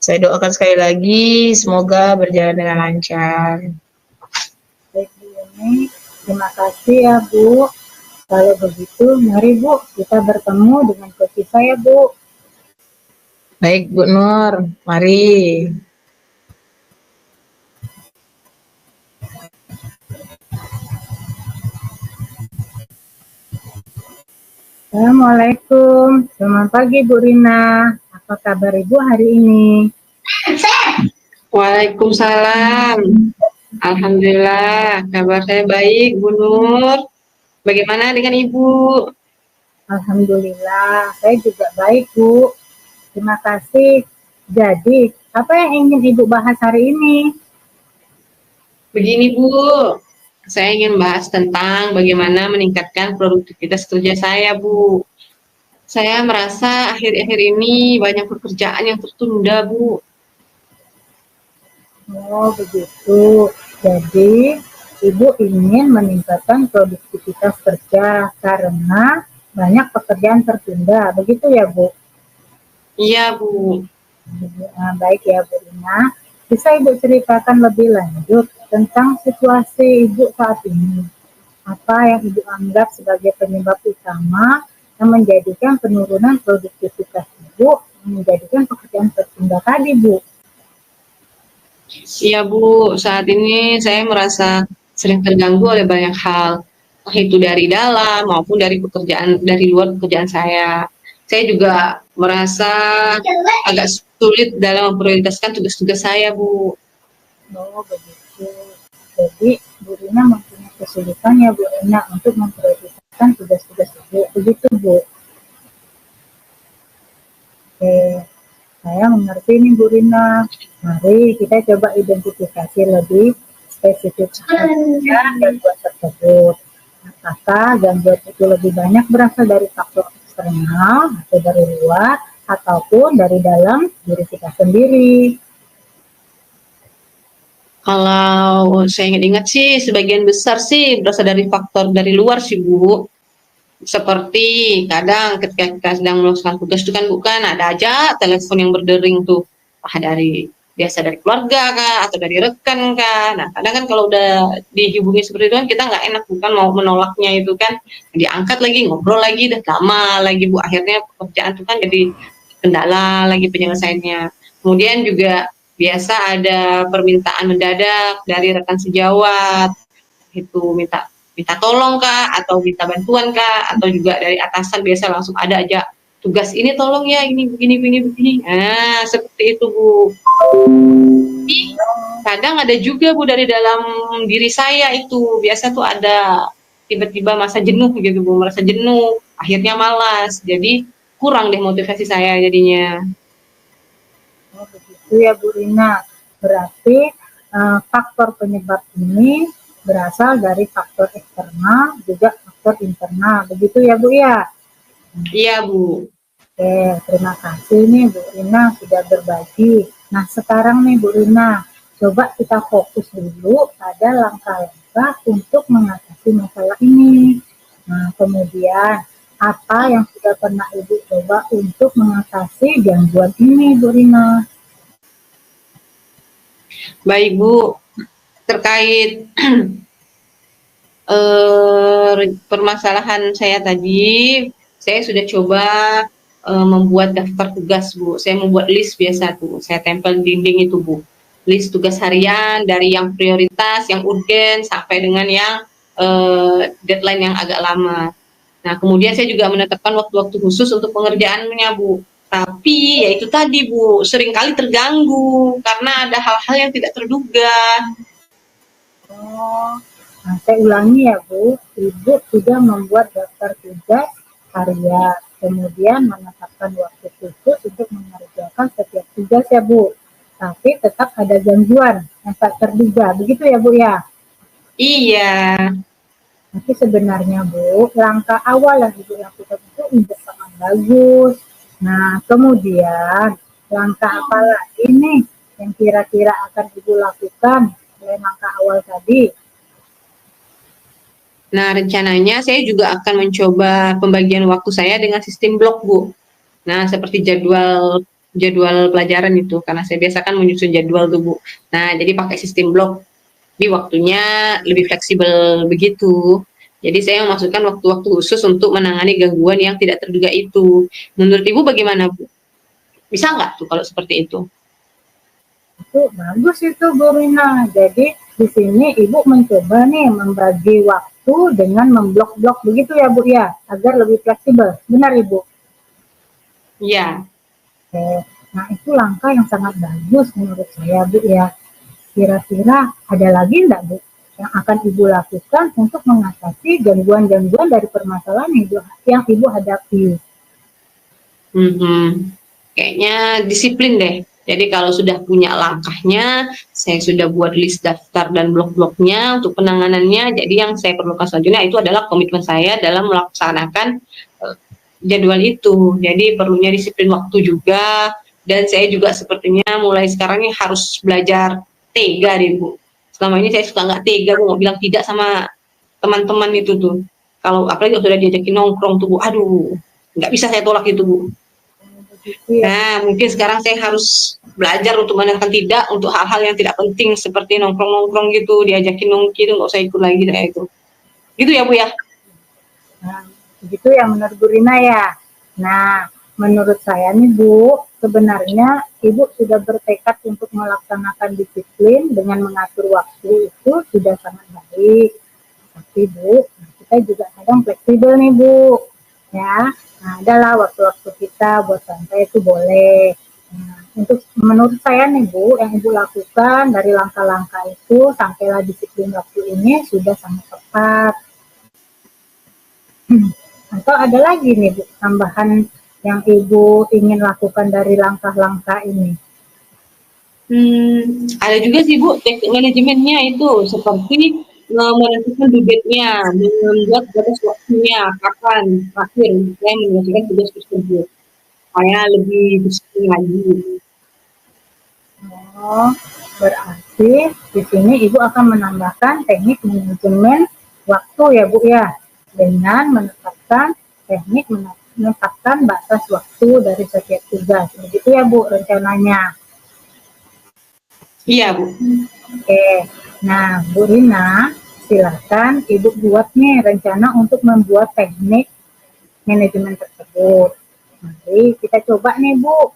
[SPEAKER 2] Saya doakan sekali lagi semoga berjalan dengan lancar.
[SPEAKER 3] Baik Bu Yuni, terima kasih ya Bu. Kalau begitu, mari Bu, kita bertemu dengan coach saya Bu.
[SPEAKER 2] Baik Bu Nur, mari.
[SPEAKER 3] Assalamualaikum, selamat pagi Bu Rina. Apa kabar Ibu hari ini?
[SPEAKER 1] Waalaikumsalam. Alhamdulillah, kabar saya baik, Bu Nur. Bagaimana dengan Ibu?
[SPEAKER 3] Alhamdulillah, saya juga baik Bu. Terima kasih. Jadi, apa yang ingin Ibu bahas hari ini?
[SPEAKER 1] Begini Bu, saya ingin bahas tentang bagaimana meningkatkan produktivitas kerja saya Bu. Saya merasa akhir-akhir ini banyak pekerjaan yang tertunda Bu.
[SPEAKER 3] Oh, begitu. Jadi, Ibu ingin meningkatkan produktivitas kerja karena banyak pekerjaan tertunda. Begitu ya, Bu?
[SPEAKER 1] Iya Bu.
[SPEAKER 3] Baik ya, Bu Rina. Bisa Ibu ceritakan lebih lanjut tentang situasi Ibu saat ini? Apa yang Ibu anggap sebagai penyebab utama yang menjadikan penurunan produktivitas Ibu menjadikan pekerjaan tertunda tadi, Bu?
[SPEAKER 1] Iya Bu, saat ini saya merasa sering terganggu oleh banyak hal, entah itu dari dalam maupun dari pekerjaan dari luar pekerjaan saya. Saya juga merasa agak sulit dalam memprioritaskan tugas-tugas saya, Bu.
[SPEAKER 3] Oh, begitu. Jadi, Bu Rina mempunyai kesulitan ya, Bu Rina, untuk memprioritaskan tugas-tugas Ibu. Begitu, Bu. Oke, saya mengerti nih, Bu Rina. Mari kita coba identifikasi lebih spesifik saja gangguan tersebut. Apakah gangguan itu lebih banyak berasal dari faktor eksternal atau dari luar, ataupun dari dalam diri kita sendiri?
[SPEAKER 1] Kalau saya ingat-ingat sih, sebagian besar sih berasal dari faktor dari luar sih, Bu. Seperti kadang ketika kita sedang melaksanakan tugas itu kan bukan ada aja telepon yang berdering tuh, biasa dari keluarga kah atau dari rekan kah. Nah kadang kan kalau udah dihubungi seperti itu kan kita nggak enak bukan mau menolaknya itu kan, diangkat lagi ngobrol lagi dan lama lagi Bu, akhirnya pekerjaan itu kan jadi kendala lagi penyelesaiannya. Kemudian juga biasa ada permintaan mendadak dari rekan sejawat, itu minta minta tolong kah atau minta bantuan kah, atau juga dari atasan biasa langsung ada aja tugas ini tolong ya ini begini begini begini. Nah seperti itu Bu. Tapi kadang ada juga Bu dari dalam diri saya itu biasa tuh ada tiba-tiba masa jenuh gitu Bu, merasa jenuh akhirnya malas, jadi kurang deh motivasi saya jadinya.
[SPEAKER 3] Oh, begitu ya, Bu Rina. Berarti faktor penyebab ini berasal dari faktor eksternal juga faktor internal. Begitu ya, Bu ya?
[SPEAKER 1] Iya Bu.
[SPEAKER 3] Oke, terima kasih nih Bu Rina sudah berbagi. Nah, sekarang nih Bu Rina, coba kita fokus dulu pada langkah-langkah untuk mengatasi masalah ini. Nah, kemudian apa yang sudah pernah Ibu coba untuk mengatasi gangguan ini, Bu Rina?
[SPEAKER 1] Baik Bu, terkait permasalahan saya tadi, saya sudah coba membuat daftar tugas Bu. Saya membuat list biasa tuh, saya tempel di dinding itu Bu. List tugas harian dari yang prioritas, yang urgen sampai dengan yang deadline yang agak lama. Nah, kemudian saya juga menetapkan waktu-waktu khusus untuk pengerjaannya Bu. Tapi ya itu tadi Bu, seringkali terganggu karena ada hal-hal yang tidak terduga.
[SPEAKER 3] Oh, nah, saya ulangi ya Bu, Ibu sudah membuat daftar tugas harian, kemudian menetapkan waktu khusus untuk mengerjakan setiap tugas ya Bu. Tapi tetap ada gangguan yang tak terduga, begitu ya Bu ya?
[SPEAKER 1] Iya.
[SPEAKER 3] Tapi sebenarnya Bu, langkah awal yang Ibu lakukan itu udah sangat bagus. Nah, kemudian langkah apa lagi nih yang kira-kira akan Ibu lakukan oleh langkah awal tadi?
[SPEAKER 1] Nah, rencananya saya juga akan mencoba pembagian waktu saya dengan sistem blok, Bu. Nah, seperti jadwal jadwal pelajaran itu, karena saya biasa kan menyusun jadwal tuh, Bu. Nah, jadi pakai sistem blok, di waktunya lebih fleksibel begitu. Jadi saya memasukkan waktu-waktu khusus untuk menangani gangguan yang tidak terduga itu. Menurut Ibu bagaimana, Bu? Bisa nggak tuh kalau seperti itu?
[SPEAKER 3] Itu bagus itu Bu Rina. Jadi di sini Ibu mencoba nih membagi waktu dengan memblok-blok begitu ya Bu ya, agar lebih fleksibel. Benar Ibu?
[SPEAKER 1] Iya.
[SPEAKER 3] Oke. Nah itu langkah yang sangat bagus menurut saya Bu ya. Kira-kira ada lagi enggak Bu yang akan Ibu lakukan untuk mengatasi gangguan-gangguan dari permasalahan yang Ibu hadapi?
[SPEAKER 1] Kayaknya disiplin deh. Jadi kalau sudah punya langkahnya, saya sudah buat list daftar dan blok-bloknya untuk penanganannya. Jadi yang saya perlukan selanjutnya itu adalah komitmen saya dalam melaksanakan jadwal itu. Jadi perlunya disiplin waktu juga. Dan saya juga sepertinya mulai sekarang ini harus belajar tega deh, Bu. Selama ini saya suka nggak tega, Bu, mau bilang tidak sama teman-teman itu tuh. Kalau apalagi kalau sudah diajakin nongkrong tuh, Bu, aduh, nggak bisa saya tolak itu, Bu.
[SPEAKER 3] Iya.
[SPEAKER 1] Nah, mungkin sekarang saya harus belajar untuk menekan tidak untuk hal-hal yang tidak penting seperti nongkrong-nongkrong gitu, diajakin nongki itu nggak usah ikut lagi kayak itu. Gitu ya, Bu ya?
[SPEAKER 3] Nah, begitu ya menurut Bu Rina ya. Nah, menurut saya nih Bu, sebenarnya Ibu sudah bertekad untuk melaksanakan disiplin dengan mengatur waktu itu sudah sangat baik. Tapi Bu, kita juga kadang fleksibel nih Bu. Ya, nah adalah waktu-waktu kita buat santai itu boleh. Nah, untuk menurut saya nih Bu, yang Ibu lakukan dari langkah-langkah itu sampailah disiplin waktu ini sudah sangat tepat. Atau ada lagi nih Bu, tambahan yang Ibu ingin lakukan dari langkah-langkah ini?
[SPEAKER 1] Ada juga sih Bu, teknik manajemennya itu seperti menentukan budgetnya, membuat batas waktunya, kapan terakhir saya menyelesaikan tugas tersebut. Saya lebih disiplin lagi.
[SPEAKER 3] Oh, berarti di sini Ibu akan menambahkan teknik manajemen waktu ya Bu ya, dengan menetapkan teknik menetapkan batas waktu dari setiap tugas. Begitu ya Bu rencananya.
[SPEAKER 1] Iya, Bu.
[SPEAKER 3] Oke, nah Bu Rina, silakan Ibu buat nih rencana untuk membuat teknik manajemen tersebut. Mari kita coba nih Bu,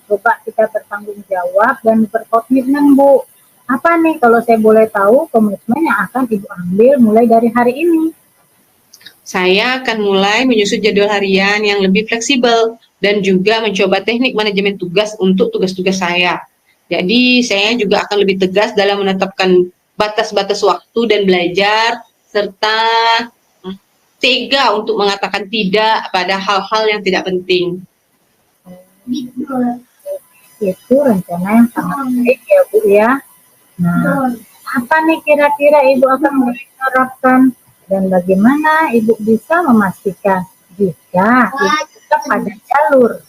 [SPEAKER 3] coba kita bertanggung jawab dan berkomitmen Bu. Apa nih kalau saya boleh tahu komitmen yang akan Ibu ambil mulai dari hari ini?
[SPEAKER 1] Saya akan mulai menyusun jadwal harian yang lebih fleksibel dan juga mencoba teknik manajemen tugas untuk tugas-tugas saya. Jadi saya juga akan lebih tegas dalam menetapkan batas-batas waktu dan belajar serta tega untuk mengatakan tidak pada hal-hal yang tidak penting.
[SPEAKER 3] Itu rencana yang sangat baik ya Bu ya. Nah, apa nih kira-kira Ibu akan menerapkan dan bagaimana Ibu bisa memastikan jika Ibu tetap pada jalur?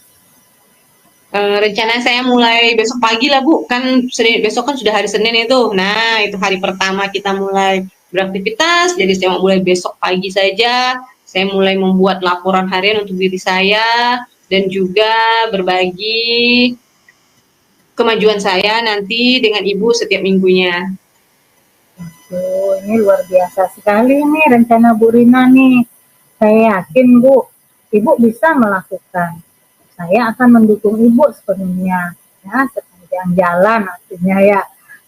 [SPEAKER 1] Rencana saya mulai besok pagi lah Bu, kan besok kan sudah hari Senin itu. Nah, itu hari pertama kita mulai beraktivitas, jadi saya mau mulai besok pagi saja. Saya mulai membuat laporan harian untuk diri saya dan juga berbagi kemajuan saya nanti dengan Ibu setiap minggunya.
[SPEAKER 3] Oh, ini luar biasa sekali nih rencana Bu Rina nih. Saya yakin Bu, Ibu bisa melakukan. Saya akan mendukung Ibu sepenuhnya, ya sepanjang jalan artinya ya.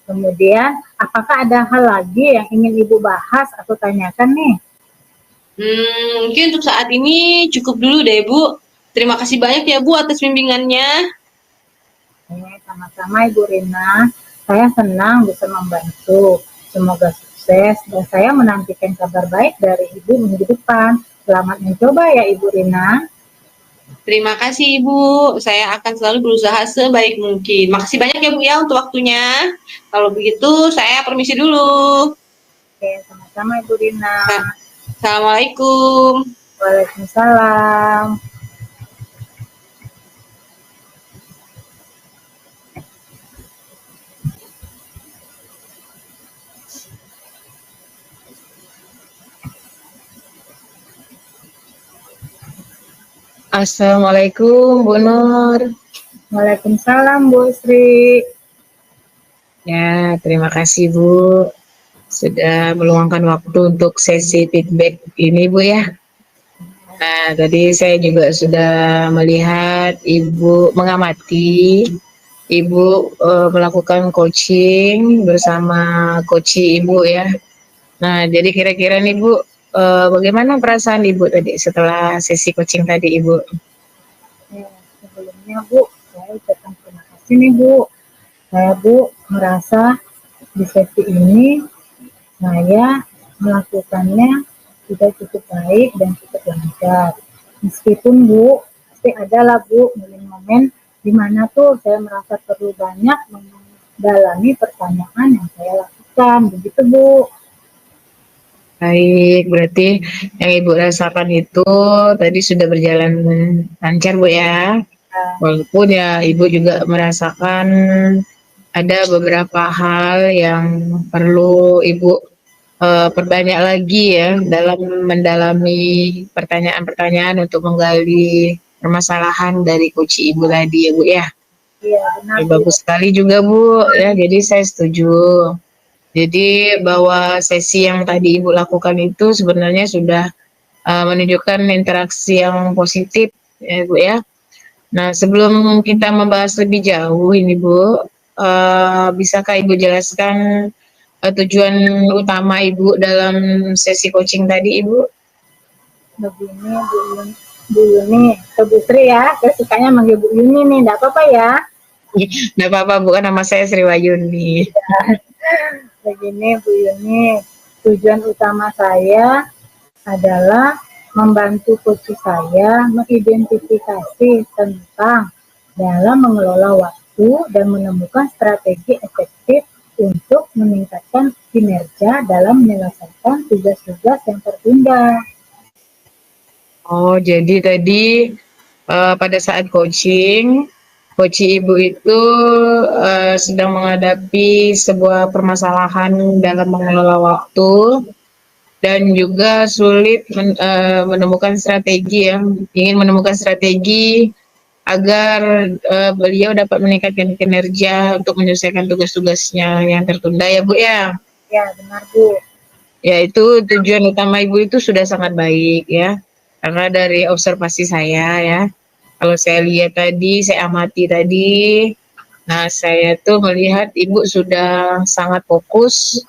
[SPEAKER 3] Kemudian, apakah ada hal lagi yang ingin Ibu bahas atau tanyakan nih?
[SPEAKER 1] Mungkin untuk saat ini cukup dulu deh Bu. Terima kasih banyak ya Bu atas bimbingannya.
[SPEAKER 3] Sama-sama Ibu Rina, saya senang bisa membantu. Semoga sukses dan saya menantikan kabar baik dari Ibu minggu depan. Selamat mencoba ya Ibu Rina.
[SPEAKER 1] Terima kasih Ibu, saya akan selalu berusaha sebaik mungkin. Makasih banyak ya Bu ya untuk waktunya. Kalau begitu saya permisi dulu.
[SPEAKER 3] Oke, sama-sama Ibu Rina.
[SPEAKER 1] Assalamualaikum.
[SPEAKER 3] Waalaikumsalam.
[SPEAKER 2] Assalamualaikum Bu Nur.
[SPEAKER 3] Waalaikumsalam Bu Sri.
[SPEAKER 2] Ya, terima kasih Bu sudah meluangkan waktu untuk sesi feedback ini Bu ya. Nah, tadi saya juga sudah melihat Ibu mengamati Ibu melakukan coaching bersama coach Ibu ya. Nah, jadi kira-kira nih Bu, bagaimana perasaan Ibu tadi setelah sesi coaching tadi Ibu?
[SPEAKER 3] Ya, sebelumnya Bu, saya ucapkan terima kasih nih Bu. Saya Bu merasa di sesi ini saya melakukannya sudah cukup baik dan cukup lancar. Meskipun Bu, pasti ada lah Bu momen-momen di mana tuh saya merasa perlu banyak mendalami pertanyaan yang saya lakukan. Begitu Bu.
[SPEAKER 2] Baik, berarti yang Ibu rasakan itu tadi sudah berjalan lancar Bu ya.
[SPEAKER 3] Nah,
[SPEAKER 2] Walaupun ya Ibu juga merasakan ada beberapa hal yang perlu Ibu perbanyak lagi ya dalam mendalami pertanyaan-pertanyaan untuk menggali permasalahan dari coach Ibu tadi ya Bu ya.
[SPEAKER 3] iya benar
[SPEAKER 2] Ya,
[SPEAKER 3] Bu.
[SPEAKER 2] bagus sekali juga Bu ya, jadi saya setuju. Jadi bahwa sesi yang tadi Ibu lakukan itu sebenarnya sudah menunjukkan interaksi yang positif ya Bu ya. Nah, sebelum kita membahas lebih jauh ini Bu, bisakah Ibu jelaskan tujuan utama Ibu dalam sesi coaching tadi Ibu?
[SPEAKER 3] Begini Bu Yuni, ke Bu Sri ya, saya sukanya manggil Bu Yuni nih, enggak apa-apa ya.
[SPEAKER 2] Nggak apa-apa Bu, kan nama saya Sri Wayuni.
[SPEAKER 3] Begini Bu Yuni, tujuan utama saya adalah membantu coach saya mengidentifikasi tentang dalam mengelola waktu dan menemukan strategi efektif untuk meningkatkan kinerja dalam menyelesaikan tugas-tugas yang tertunda.
[SPEAKER 2] Oh, jadi tadi pada saat coaching, coach Ibu itu sedang menghadapi sebuah permasalahan dalam mengelola waktu dan juga sulit menemukan strategi ya, ingin menemukan strategi agar beliau dapat meningkatkan kinerja untuk menyelesaikan tugas-tugasnya yang tertunda ya Bu ya.
[SPEAKER 3] Ya, benar Bu.
[SPEAKER 2] Ya itu tujuan utama Ibu itu sudah sangat baik ya. Karena dari observasi saya ya, kalau saya lihat tadi, saya amati tadi, nah saya tuh melihat Ibu sudah sangat fokus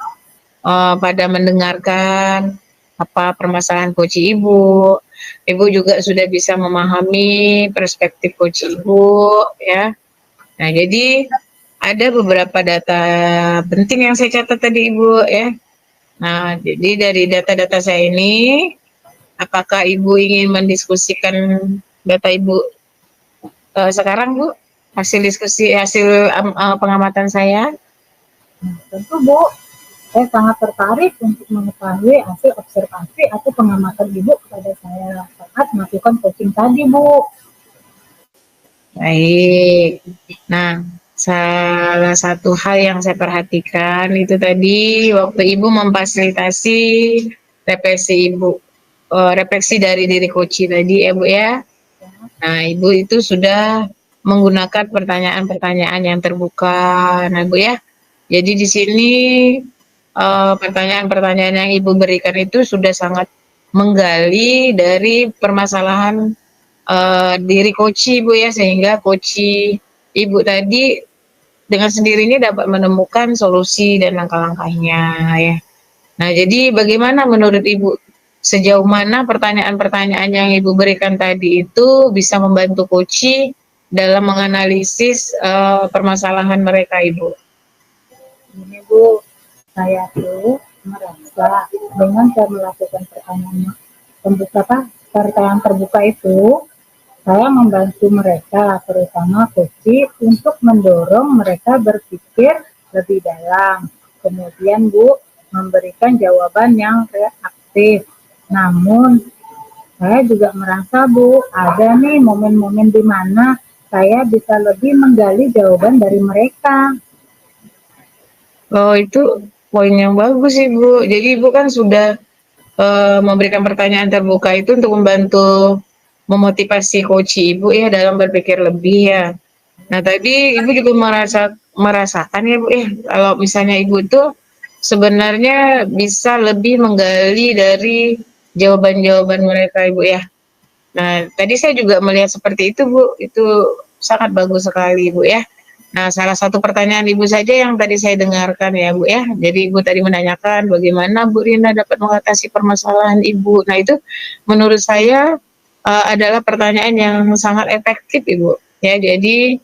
[SPEAKER 2] pada mendengarkan apa permasalahan coach Ibu. Ibu juga sudah bisa memahami perspektif coach Ibu ya. Nah, jadi ada beberapa data penting yang saya catat tadi Ibu ya. Nah, jadi dari data-data saya ini, apakah Ibu ingin mendiskusikan data Ibu sekarang Bu? Hasil diskusi, hasil pengamatan saya?
[SPEAKER 3] Nah, tentu Bu, saya sangat tertarik untuk mengetahui hasil observasi atau pengamatan Ibu kepada saya saat melakukan coaching tadi Bu.
[SPEAKER 2] Baik. Nah, salah satu hal yang saya perhatikan itu tadi waktu Ibu memfasilitasi refleksi dari diri coach tadi ya Bu ya. Nah, Ibu itu sudah menggunakan pertanyaan-pertanyaan yang terbuka. Nah, Bu ya. Jadi di sini pertanyaan-pertanyaan yang Ibu berikan itu sudah sangat menggali dari permasalahan diri coach Ibu ya, sehingga coach Ibu tadi dengan sendirinya dapat menemukan solusi dan langkah-langkahnya ya. Nah, jadi bagaimana menurut Ibu sejauh mana pertanyaan-pertanyaan yang Ibu berikan tadi itu bisa membantu coach dalam menganalisis permasalahan mereka Ibu?
[SPEAKER 3] Ini Bu, saya tuh merasa dengan saya melakukan pertanyaan terbuka itu, saya membantu mereka, terutama coach, untuk mendorong mereka berpikir lebih dalam. Kemudian Bu, memberikan jawaban yang reaktif. Namun, saya juga merasa Bu, ada nih momen-momen di mana saya bisa lebih menggali jawaban dari mereka.
[SPEAKER 2] Oh, itu poin yang bagus Ibu. Jadi Ibu kan sudah memberikan pertanyaan terbuka itu untuk membantu memotivasi coach Ibu ya dalam berpikir lebih ya. Nah, tadi Ibu juga merasakan ya Bu ya, kalau misalnya Ibu tuh sebenarnya bisa lebih menggali dari jawaban-jawaban mereka Ibu ya. Nah, tadi saya juga melihat seperti itu Bu, itu sangat bagus sekali Bu ya. Nah, salah satu pertanyaan Ibu saja yang tadi saya dengarkan ya Bu ya. Jadi Ibu tadi menanyakan bagaimana Bu Rina dapat mengatasi permasalahan Ibu. Nah, itu menurut saya adalah pertanyaan yang sangat efektif Ibu. Ya, jadi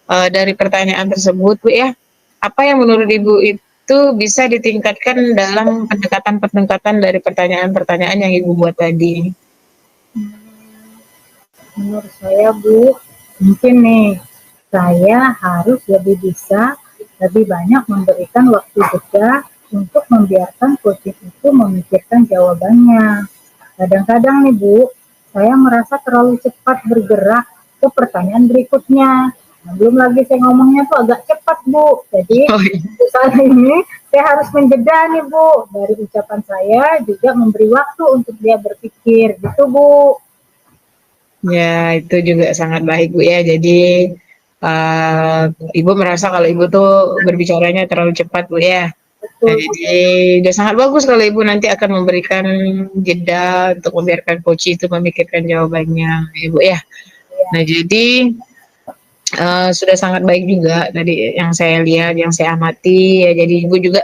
[SPEAKER 2] dari pertanyaan tersebut Bu ya, apa yang menurut Ibu itu bisa ditingkatkan dalam pendekatan-pendekatan dari pertanyaan-pertanyaan yang Ibu buat tadi?
[SPEAKER 3] Menurut saya Bu, mungkin nih saya harus lebih banyak memberikan waktu jeda untuk membiarkan coaching itu memikirkan jawabannya. Kadang-kadang nih Bu, saya merasa terlalu cepat bergerak ke pertanyaan berikutnya. Nah, belum lagi saya ngomongnya tuh agak cepat Bu. Jadi saat ini saya harus menjeda nih Bu dari ucapan saya, juga memberi waktu untuk dia berpikir gitu Bu.
[SPEAKER 2] Ya, itu juga sangat baik Bu ya. Jadi Ibu merasa kalau Ibu tuh berbicaranya terlalu cepat Bu ya. Nah,
[SPEAKER 3] Betul Bu.
[SPEAKER 2] jadi udah sangat bagus kalau Ibu nanti akan memberikan jeda untuk membiarkan coach itu memikirkan jawabannya, Ibu ya. Nah, jadi sudah sangat baik juga tadi yang saya lihat, yang saya amati ya. Jadi Ibu juga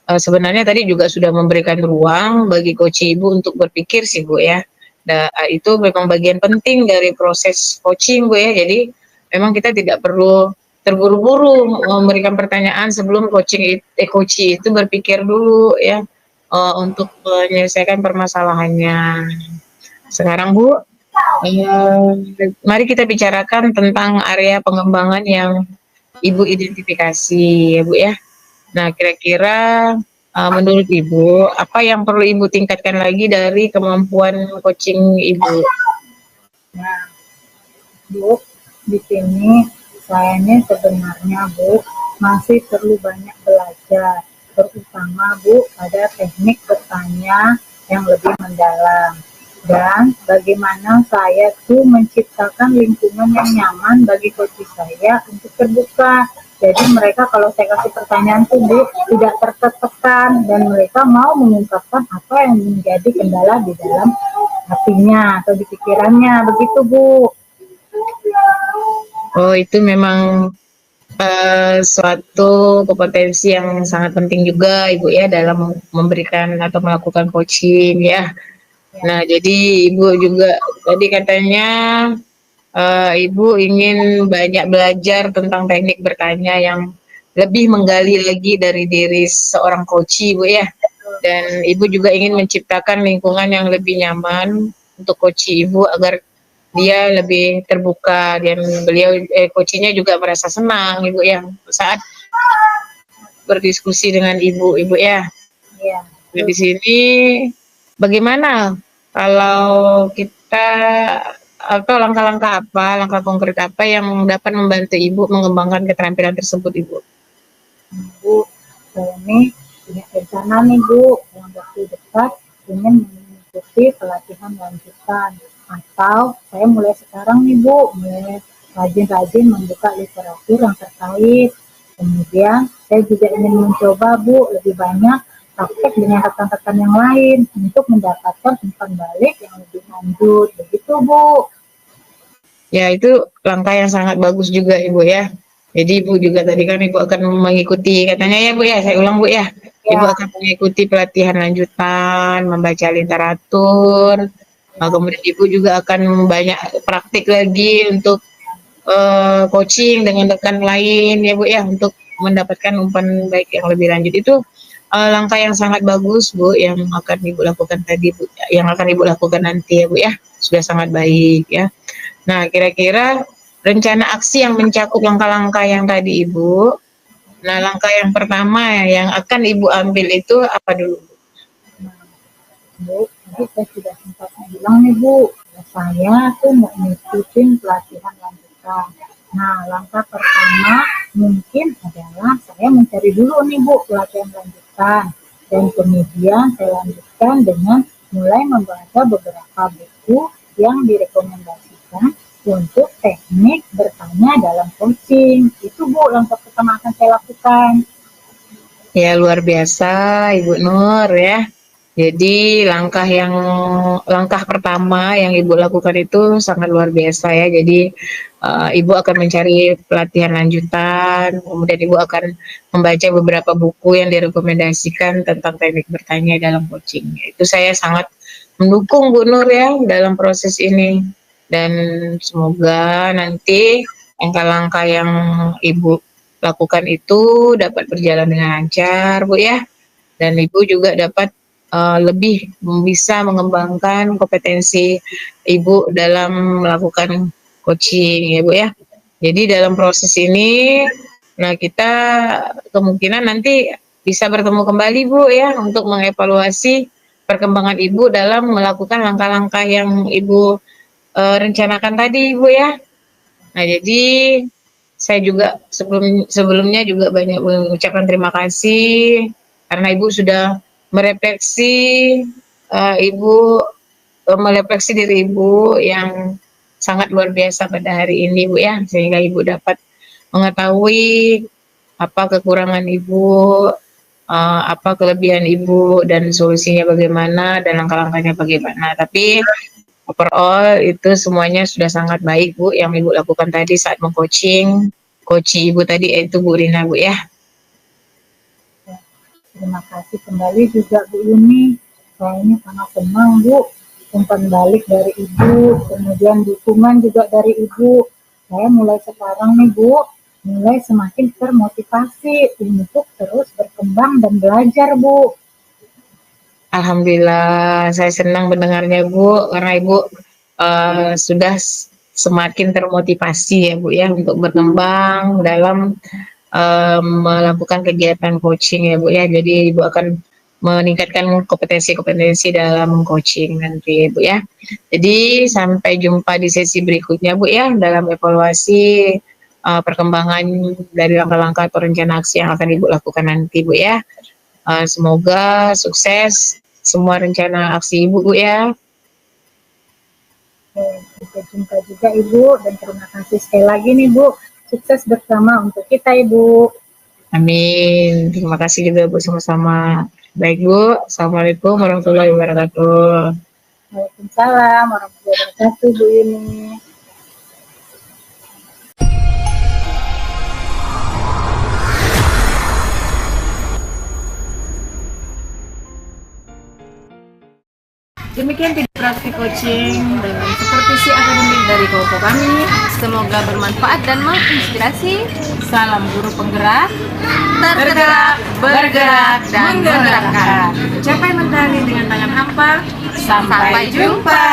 [SPEAKER 2] sebenarnya tadi juga sudah memberikan ruang bagi coach Ibu untuk berpikir sih Bu ya. Nah, itu memang bagian penting dari proses coaching Bu ya. Jadi memang kita tidak perlu terburu-buru memberikan pertanyaan sebelum coach itu berpikir dulu ya untuk menyelesaikan permasalahannya. Sekarang Bu, mari kita bicarakan tentang area pengembangan yang Ibu identifikasi ya Bu ya. Nah, kira-kira menurut Ibu, apa yang perlu Ibu tingkatkan lagi dari kemampuan coaching Ibu?
[SPEAKER 3] Nah, Bu, di sini saya ini sebenarnya Bu masih perlu banyak belajar, terutama Bu pada teknik bertanya yang lebih mendalam, dan bagaimana saya tuh menciptakan lingkungan yang nyaman bagi coach saya untuk terbuka. Jadi mereka kalau saya kasih pertanyaan tuh Bu tidak tertekan, dan mereka mau mengungkapkan apa yang menjadi kendala di dalam hatinya atau di pikirannya, begitu Bu.
[SPEAKER 2] Oh, itu memang suatu kompetensi yang sangat penting juga Ibu ya dalam memberikan atau melakukan coaching ya. Nah, jadi Ibu juga tadi katanya Ibu ingin banyak belajar tentang teknik bertanya yang lebih menggali lagi dari diri seorang coach Ibu ya. Dan Ibu juga ingin menciptakan lingkungan yang lebih nyaman untuk coach Ibu agar dia lebih terbuka, dan beliau coachnya juga merasa senang Ibu ya saat berdiskusi dengan Ibu ya.
[SPEAKER 3] Iya.
[SPEAKER 2] Nah, di sini bagaimana kalau kita atau langkah-langkah apa, langkah konkret apa yang dapat membantu Ibu mengembangkan keterampilan tersebut Ibu?
[SPEAKER 3] Bu, saya ini punya rencana nih Bu, dalam waktu dekat ingin mengikuti pelatihan lanjutan, atau saya mulai sekarang nih Bu, mulai rajin-rajin membuka literatur yang terkait. Kemudian saya juga ingin mencoba Bu lebih banyak praktek dengan rekan-rekan yang lain untuk mendapatkan umpan balik yang lebih lanjut, begitu Bu.
[SPEAKER 2] Ya, itu langkah yang sangat bagus juga Ibu ya. Jadi Ibu juga tadi kan Ibu akan mengikuti, katanya ya Bu ya, saya ulang Bu ya. Ibu akan mengikuti pelatihan lanjutan, membaca literatur, kemudian Ibu juga akan banyak praktik lagi untuk coaching dengan rekan lain ya Bu ya, untuk mendapatkan umpan baik yang lebih lanjut. Itu langkah yang sangat bagus Bu yang akan Ibu lakukan tadi Bu, yang akan Ibu lakukan nanti ya Bu ya. Sudah sangat baik ya. Nah, kira-kira rencana aksi yang mencakup langkah-langkah yang tadi Ibu. Nah, langkah yang pertama yang akan Ibu ambil itu apa dulu?
[SPEAKER 3] Bu, tadi saya sudah sempat bilang nih Bu, saya tuh mau ngikutin pelatihan lanjutan. Nah, langkah pertama mungkin adalah saya mencari dulu nih Bu pelatihan lanjutan, dan kemudian saya lanjutkan dengan mulai membaca beberapa buku yang direkomendasikan untuk teknik bertanya dalam coaching. Itu Bu, langkah pertama akan saya lakukan.
[SPEAKER 2] Ya, luar biasa Ibu Nur ya. Jadi langkah pertama yang Ibu lakukan itu sangat luar biasa ya. Jadi Ibu akan mencari pelatihan lanjutan, kemudian Ibu akan membaca beberapa buku yang direkomendasikan tentang teknik bertanya dalam coaching. Itu saya sangat mendukung Bu Nur ya dalam proses ini. Dan semoga nanti langkah-langkah yang Ibu lakukan itu dapat berjalan dengan lancar Bu ya. Dan Ibu juga dapat lebih bisa mengembangkan kompetensi Ibu dalam melakukan coaching ya Bu ya. Jadi dalam proses ini, nah kita kemungkinan nanti bisa bertemu kembali Bu ya untuk mengevaluasi perkembangan Ibu dalam melakukan langkah-langkah yang Ibu rencanakan tadi Bu ya. Nah jadi saya juga sebelumnya juga banyak mengucapkan terima kasih karena Ibu sudah merefleksi Ibu merefleksi diri Ibu yang sangat luar biasa pada hari ini Bu ya, sehingga Ibu dapat mengetahui apa kekurangan Ibu, apa kelebihan Ibu dan solusinya bagaimana dan langkah-langkahnya bagaimana. Tapi overall itu semuanya sudah sangat baik Bu yang Ibu lakukan tadi saat mengcoaching coach Ibu tadi yaitu Bu Rina Bu ya.
[SPEAKER 3] Terima kasih kembali juga Bu Yuni. Saya ini sangat senang Bu, umpan balik dari Ibu, kemudian dukungan juga dari Ibu. Saya mulai sekarang nih Bu, mulai semakin termotivasi untuk terus berkembang dan belajar Bu.
[SPEAKER 2] Alhamdulillah, saya senang mendengarnya Bu, karena Ibu sudah semakin termotivasi ya Bu ya untuk berkembang dalam melakukan kegiatan coaching ya Bu ya. Jadi Ibu akan meningkatkan kompetensi-kompetensi dalam coaching nanti Bu ya. Jadi sampai jumpa di sesi berikutnya Bu ya dalam evaluasi perkembangan dari langkah-langkah atau rencana aksi yang akan Ibu lakukan nanti Bu ya. Semoga sukses semua rencana aksi Ibu Bu ya.
[SPEAKER 3] Sampai jumpa juga Ibu dan terima kasih sekali lagi nih Bu. Sukses bersama untuk kita Ibu.
[SPEAKER 2] Amin. Terima kasih juga Bu sama-sama. Baik Bu. Assalamualaikum warahmatullahi wabarakatuh.
[SPEAKER 3] Waalaikumsalam warahmatullahi wabarakatuh Bu Yuni.
[SPEAKER 5] Demikian video praktik coaching dengan supervisi akademik dari kelompok kami. Semoga bermanfaat dan menginspirasi. Salam guru penggerak, tergerak, bergerak, dan menggerakkan. Capai mentari dengan tangan hampa. Sampai jumpa.